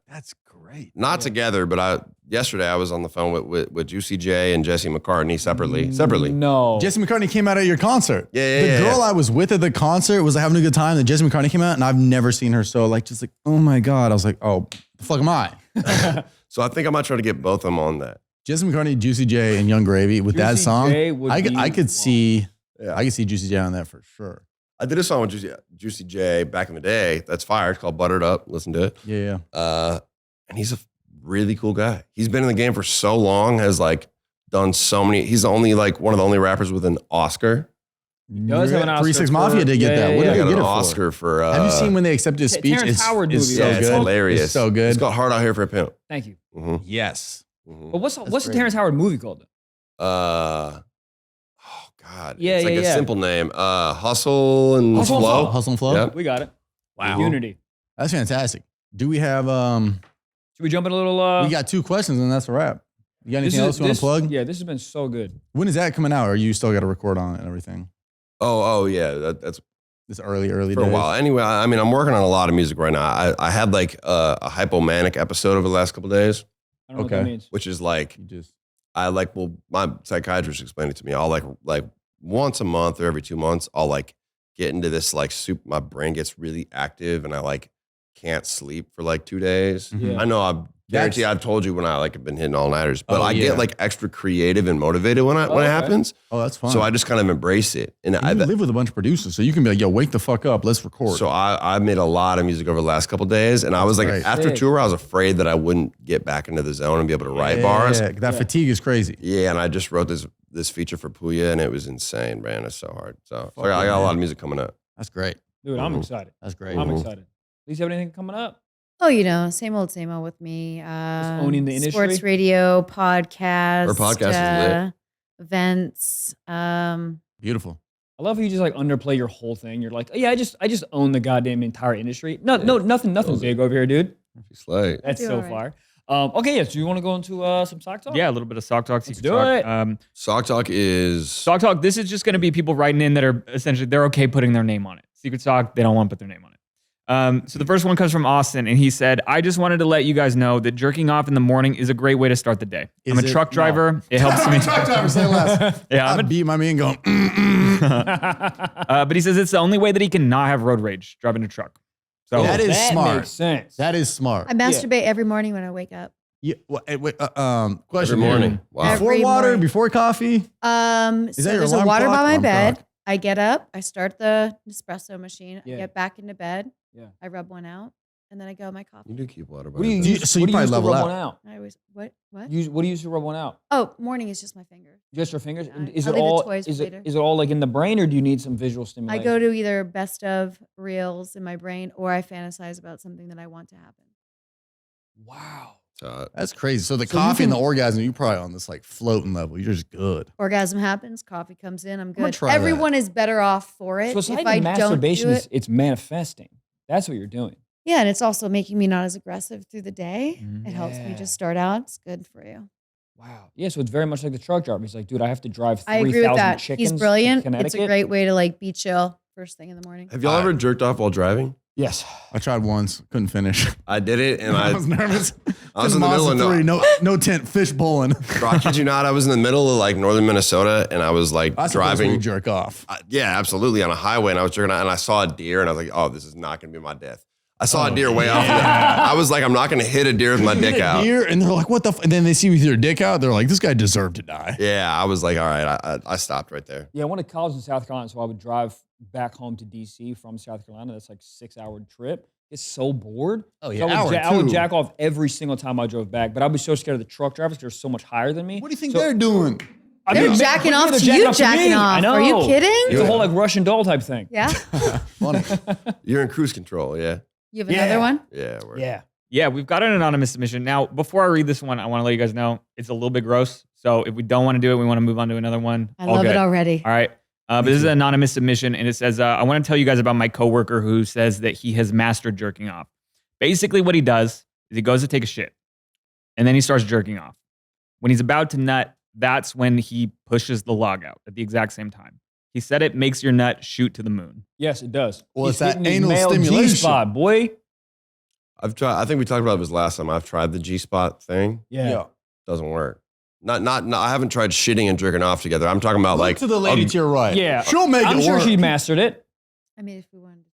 That's great. Not together, but yesterday I was on the phone with Juicy J and Jesse McCartney separately. No. Jesse McCartney came out at your concert. Yeah, The girl I was with at the concert was having a good time. Then Jesse McCartney came out, and I've never seen her so just like, oh my God. I was like, oh, the fuck am I? So I think I might try to get both of them on that. Jesse McCartney, Juicy J, and Young Gravy with that Juicy song. J would I be- could see, Yeah. I could see Juicy J on that for sure. I did a song with Juicy J back in the day. That's fire. It's called Buttered Up. Listen to it. Yeah. And he's a really cool guy. He's been in the game for so long. Has like done so many. He's only like one of the only rappers with an Oscar. does have an Oscar 3-6 for- Mafia did get yeah, that. yeah, What yeah. did He he got get an it for? Oscar for. Have you seen when they accepted his speech? Terrence Howard movie, so yeah, good. It's hilarious. It's so good. It's called Hard Out Here for a Pimp. Thank you. Mm-hmm. Yes. But what's the great. Terrence Howard movie called? Oh God. Yeah, it's like yeah, a yeah. simple name. Hustle and Hustle and Flow. Flow. Hustle and Flow. Yep. We got it. Wow. Unity. That's fantastic. Do we have, Should we jump in a little? we got 2 questions and that's a wrap. You got this anything is- else you want this- to plug? Yeah, this has been so good. When is that coming out? Or you still got to record on it and everything? Oh yeah. That's This early for a days? while. Anyway, I mean, I'm working on a lot of music right now. I had like a hypomanic episode over the last couple of days, I don't know what Okay. that means. which is like You just, my psychiatrist explained it to me. I'll like once a month or every 2 months, I'll like get into this like my brain gets really active and I like can't sleep for like 2 days. Yeah. I know I guarantee I've told you when I like have been hitting all nighters, but Oh, I yeah. get like extra creative and motivated when it okay. happens. oh, that's fun. So I just kind of embrace it. And you live with a bunch of producers, so you can be like, yo, wake the fuck up. Let's record. so I made a lot of music over the last couple of days, and I was like, great. after Sick. tour, I was afraid that I wouldn't get back into the zone and be able to write bars. Yeah, that fatigue is crazy. Yeah, and I just wrote this feature for Puya, and it was insane, man. It's so hard. So I got a lot of music coming up. That's great. Dude, I'm Mhm. excited. That's great. I'm excited. Lisa, have anything coming up? Oh, same old with me. owning the industry? Sports radio, podcast, Her podcast is lit. events. Beautiful. I love how you just like underplay your whole thing. You're like, oh, yeah, I just own the goddamn entire industry. No, nothing big over here, dude. She's like, That's do so all right. far. Okay, yes. Do you want to go into some sock talk? Yeah, a little bit of sock talk. Let's do it. Sock Talk is Sock talk. This is just going to be people writing in that are essentially they're okay putting their name on it. Secret sock, they don't want to put their name on it. So the first one comes from Austin, and he said, I just wanted to let you guys know that jerking off in the morning is a great way to start the day. I'm a truck driver. It helps me. Truck driver, say less. Yeah, I'd beat my man going, but he says it's the only way that he can not have road rage driving a truck. So That is that smart. makes sense. That is smart. I masturbate every morning when I wake up. Yeah, question. Every morning. Wow. Every Before water, morning. before coffee. So that your there's a alarm water clock? by my Alarm bed. clock. I get up, I start the espresso machine, Yeah. I get back into bed, Yeah. I rub one out, and then I go my You coffee. do keep water by What do you the bed. use? So you what do you probably use to level rub out. one out? I always what? What do you use to rub one out? Oh, morning is just my finger. Just your fingers? Yeah, Is I'll it leave the all? toys Is for it later. is it all like in the brain, or do you need some visual I stimulation? go to either best of reels in my brain or I fantasize about something that I want to happen. Wow. That's crazy. So the So you coffee and the can- orgasm, you're probably on this like floating level. You're just good. Orgasm happens, coffee comes in, I'm gonna good. try that. Everyone is better off for it. So it's if not I even don't masturbation. do it. It's manifesting. That's what you're doing. Yeah, and it's also making me not as aggressive through the day. It helps me Yeah. just start out. It's good for you. Wow. Yeah. So it's very much like the truck driver. He's like, dude, I have to drive I agree 3,000 with that. chickens. He's brilliant. To It's Connecticut. a great way to like be chill first thing in the morning. Have y'all ever jerked off while driving? Yes. I tried once, couldn't finish. I did it, and I was nervous. I was in the middle of Mazda 3, no tent, fish bowling. Bro, I kid you not, I was in the middle of like northern Minnesota, and I was like That's the place where you driving. jerk off. Yeah, absolutely, on a highway, and I was jerking out, and I saw a deer, and I was like, oh, this is not going to be my death. I saw a deer way off. I was like, I'm not going to hit a deer with my dick out. Deer, and they're like, what the? And then they see you with your dick out. They're like, this guy deserved to die. Yeah, I was like, all right, I stopped right there. Yeah, I went to college in South Carolina, so I would drive back home to DC from South Carolina. That's like a 6-hour trip. It's so bored. Oh, So yeah, I would, hour I would two. jack off every single time I drove back, but I'd be so scared of the truck drivers because they're so much higher than me. What do you think So- they're doing? I They're mean, jacking yeah, off they're to you me. jacking I off. know. Are you kidding? It's a whole like Russian doll type thing. Yeah. Funny. You're in cruise control, yeah. You have another one? Yeah, we're, Yeah. yeah, we've got an anonymous submission. Now, before I read this one, I want to let you guys know it's a little bit gross. So if we don't want to do it, we want to move on to another one. I All love good. it already. All right. But this is an anonymous submission, and it says, I want to tell you guys about my coworker who says that he has mastered jerking off. Basically, what he does is he goes to take a shit, and then he starts jerking off. When he's about to nut, that's when he pushes the log out at the exact same time. He said it makes your nut shoot to the moon. Yes, it does. Well, He's it's that hitting his anal male stimulation. G-spot, boy. I've tried. I think we talked about this last time. I've tried the G-spot thing. Yeah. Doesn't work. Not. I haven't tried shitting and jerking off together. I'm talking about Look like to the lady to your right. Yeah. She'll make I'm it sure work. she mastered it. I mean, if we wanted.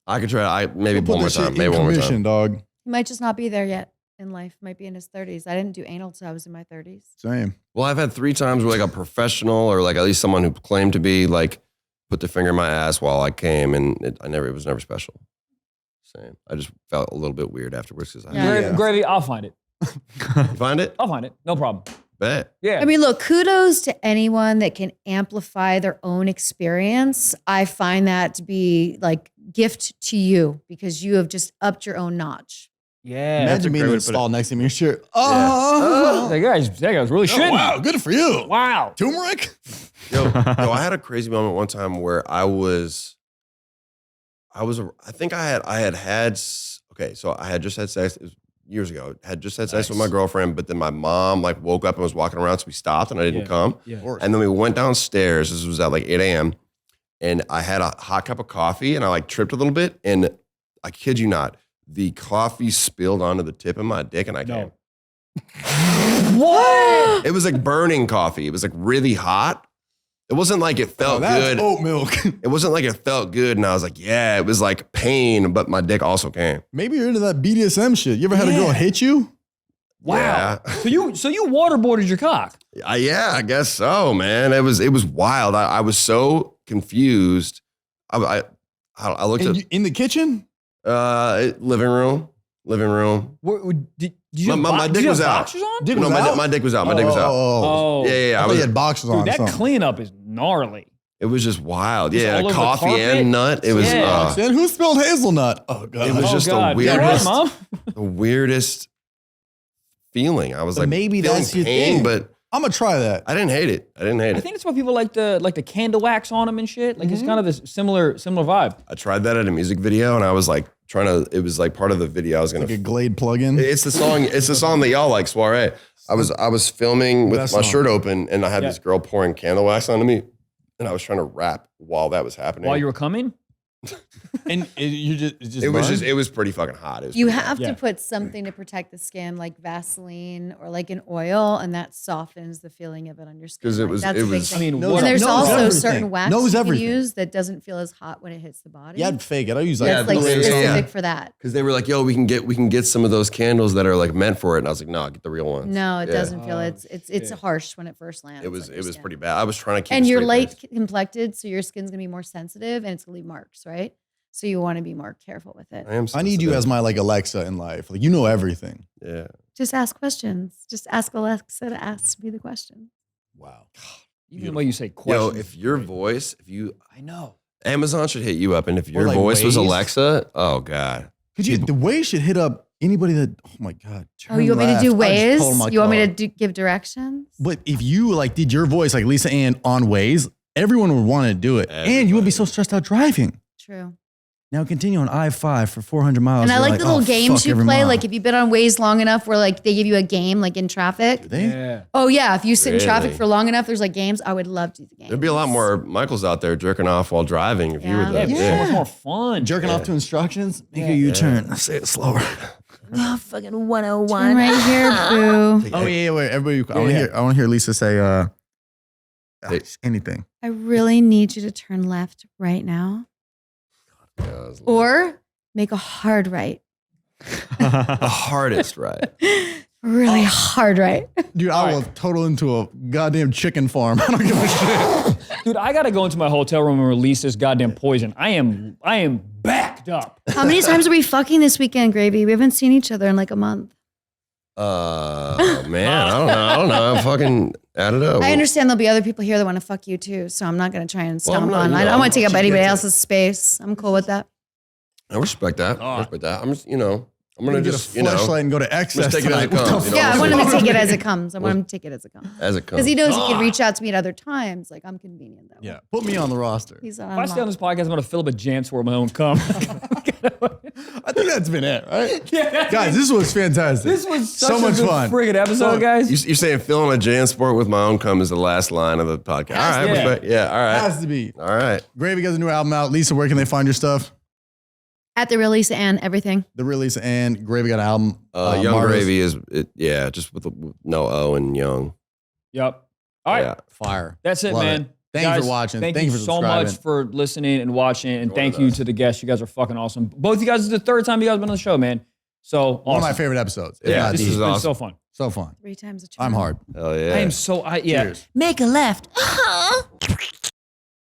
I could try. Maybe We'll one more put this time. shit Maybe in one more commission, time. dog. He might just not be there yet in life. Might be in his 30s. I didn't do anal till I was in my 30s. Same. Well, I've had 3 times where like a professional or like at least someone who claimed to be like put their finger in my ass while I came, and it was never special. Same. I just felt a little bit weird afterwards because Yeah. Gravy, gravy, I'll find it. You find it? I'll find it. No problem. Bet. Yeah. I mean, look, kudos to anyone that can amplify their own experience. I find that to be like gift to you because you have just upped your own notch. yeah. Imagine being great way to put installed next to me. Your shirt. Oh, That guy's really shitting. wow. Good for you. Wow. Turmeric. Yo, I had a crazy moment one time where I think I had okay, so I had just had sex. It was years ago. Had just had sex with my girlfriend, but then my mom like woke up and was walking around, so we stopped and I didn't come. Yeah. And then we went downstairs. This was at like 8 a.m. And I had a hot cup of coffee and I like tripped a little bit. And I kid you not, the coffee spilled onto the tip of my dick and I came. What? It was like burning coffee. It was like really hot. It wasn't like it felt That's good. oat milk. It wasn't like it felt good. And I was like, yeah, it was like pain, but my dick also came. Maybe you're into that BDSM shit. You ever had a girl hit you? Wow. Yeah. So you waterboarded your cock. Yeah, I guess so, man. It was wild. I was so confused. I looked In the kitchen? at living room. Did you have My did dick you was have out. boxers on? Dick No, was my out? dick was out. My dick was out. Oh. Yeah. I thought you had boxers on. Dude, that something. cleanup is gnarly. It was just wild. Just all Yeah, over the coffee carpet? and nut. It was Yeah. Then who spilled hazelnut? Oh god. It was Oh, just God. the Yeah, right, weirdest, Mom? the weirdest feeling. I was But like, maybe feeling that's your pain, thing. but I'm gonna try that. I didn't hate it. I think it's why people like the candle wax on them and shit. Like it's kind of this similar vibe. I tried that at a music video, and I was like it was like part of the video. I was gonna. Like a Glade plug-in. It's the song. It's the song that y'all like, Soiree. I was filming with Best my song. shirt open, and I had Yeah. this girl pouring candle wax onto me, and I was trying to rap while that was happening. While you were coming? And it was pretty fucking hot. It was You pretty have hot. to put something to protect the skin, like Vaseline or like an oil, and that softens the feeling of it on your skin. 'Cause Like, that's a big thing. I mean, Knows- and there's knows also everything. certain wax Knows you can everything. use that doesn't feel as hot when it hits the body. Yeah, I'd fake it. I use like That's like yeah. specific for that. Because they were like, "Yo, we can get some of those candles that are like meant for it," and I was like, "No, get the real ones." No, it Yeah. doesn't feel it's harsh when it first lands. It was on your it was skin. pretty bad. I was trying to keep. And a you're straight light face. complected, so your skin's gonna be more sensitive and it's gonna leave marks, right? So you want to be more careful with it. I am. I need you sensitive. as my like Alexa in life. Like you know everything. Yeah. Just ask questions. Just ask Alexa to ask me the question. Wow. Even the way you say Yo, questions. if your voice, I know. Amazon should hit you up, and if your like voice was Waze. Alexa, oh god. Could you? The way should hit up anybody that. Oh my god. Oh, you want me to do left. I just told him, Waze? like, You want me oh. to give directions? But if you like did your voice like Lisa Ann on Waze, everyone would want to do it, and you would be so stressed out driving. True. Now continue on I-5 for 400 miles. And I You're like the little oh, games fuck you every play. mile. Like if you've been on Waze long enough where like they give you a game like in traffic. Do they? Yeah. Oh yeah, if you sit in traffic Really? for long enough, there's like games. I would love to do the game. There'd be a lot more Michaels out there jerking off while driving if you were Yeah. the Yeah, it's so much more fun. Jerking off to instructions. Make a U-turn. Say it slower. Fucking 101 right here, boo. Oh yeah, wait. Everybody, I want to hear Lisa say anything. I really need you to turn left right now, Yeah, I was like, or make a hard right. the hardest, right? Really hard right. Dude, I will total into a goddamn chicken farm. I don't give a shit. Dude, I gotta go into my hotel room and release this goddamn poison. I am backed up. How many times are we fucking this weekend, Gravy? We haven't seen each other in like a month. Man, I don't know. I'm fucking add it up. I understand there'll be other people here that want to fuck you too, so I'm not going to try and Well, stomp I'm not, on. you I know, don't want to take up I'll anybody get to else's space. I'm cool with that. I respect that. I respect that. I'm just, I'm I'm gonna get just, a flashlight and go to excess take it as it tonight. What comes, the you know? Yeah, I I'll want him to say- take it as it comes. I want him to take it as it comes. as it comes. Because he knows he can reach out to me at other times. Like, I'm convenient that way. Yeah, put me on the roster. He's If I stay on on this podcast, I'm gonna fill up a jam for my own cum. I think that's been it, right? Yeah. Guys, this was fantastic. This was such so a much good fun. friggin' episode, guys. You're saying filling a jam sport with my own cum is the last line of the podcast. All right, yeah. respect. Yeah, all right. Has to be. All right. Gravy has a new album out. Lisa, where can they find your stuff? At the release and everything. The release and Gravy got an album. Young Martyrs. Gravy is, just with no O and Young. Yep. All right. Yeah. Fire. That's it, Love man. it. Thank you Guys, for watching. Thank Thank you you for so much subscribing. for listening and watching. And You're thank one of you us. to the guests. You guys are fucking awesome. Both of you guys, this is the third time you guys have been on the show, man. So awesome. One of my favorite episodes. if Yeah, not This the- has is been awesome. so fun. so fun. 3 times a charm. I'm hard. Hell yeah. I am so, yeah. Cheers. Make a left.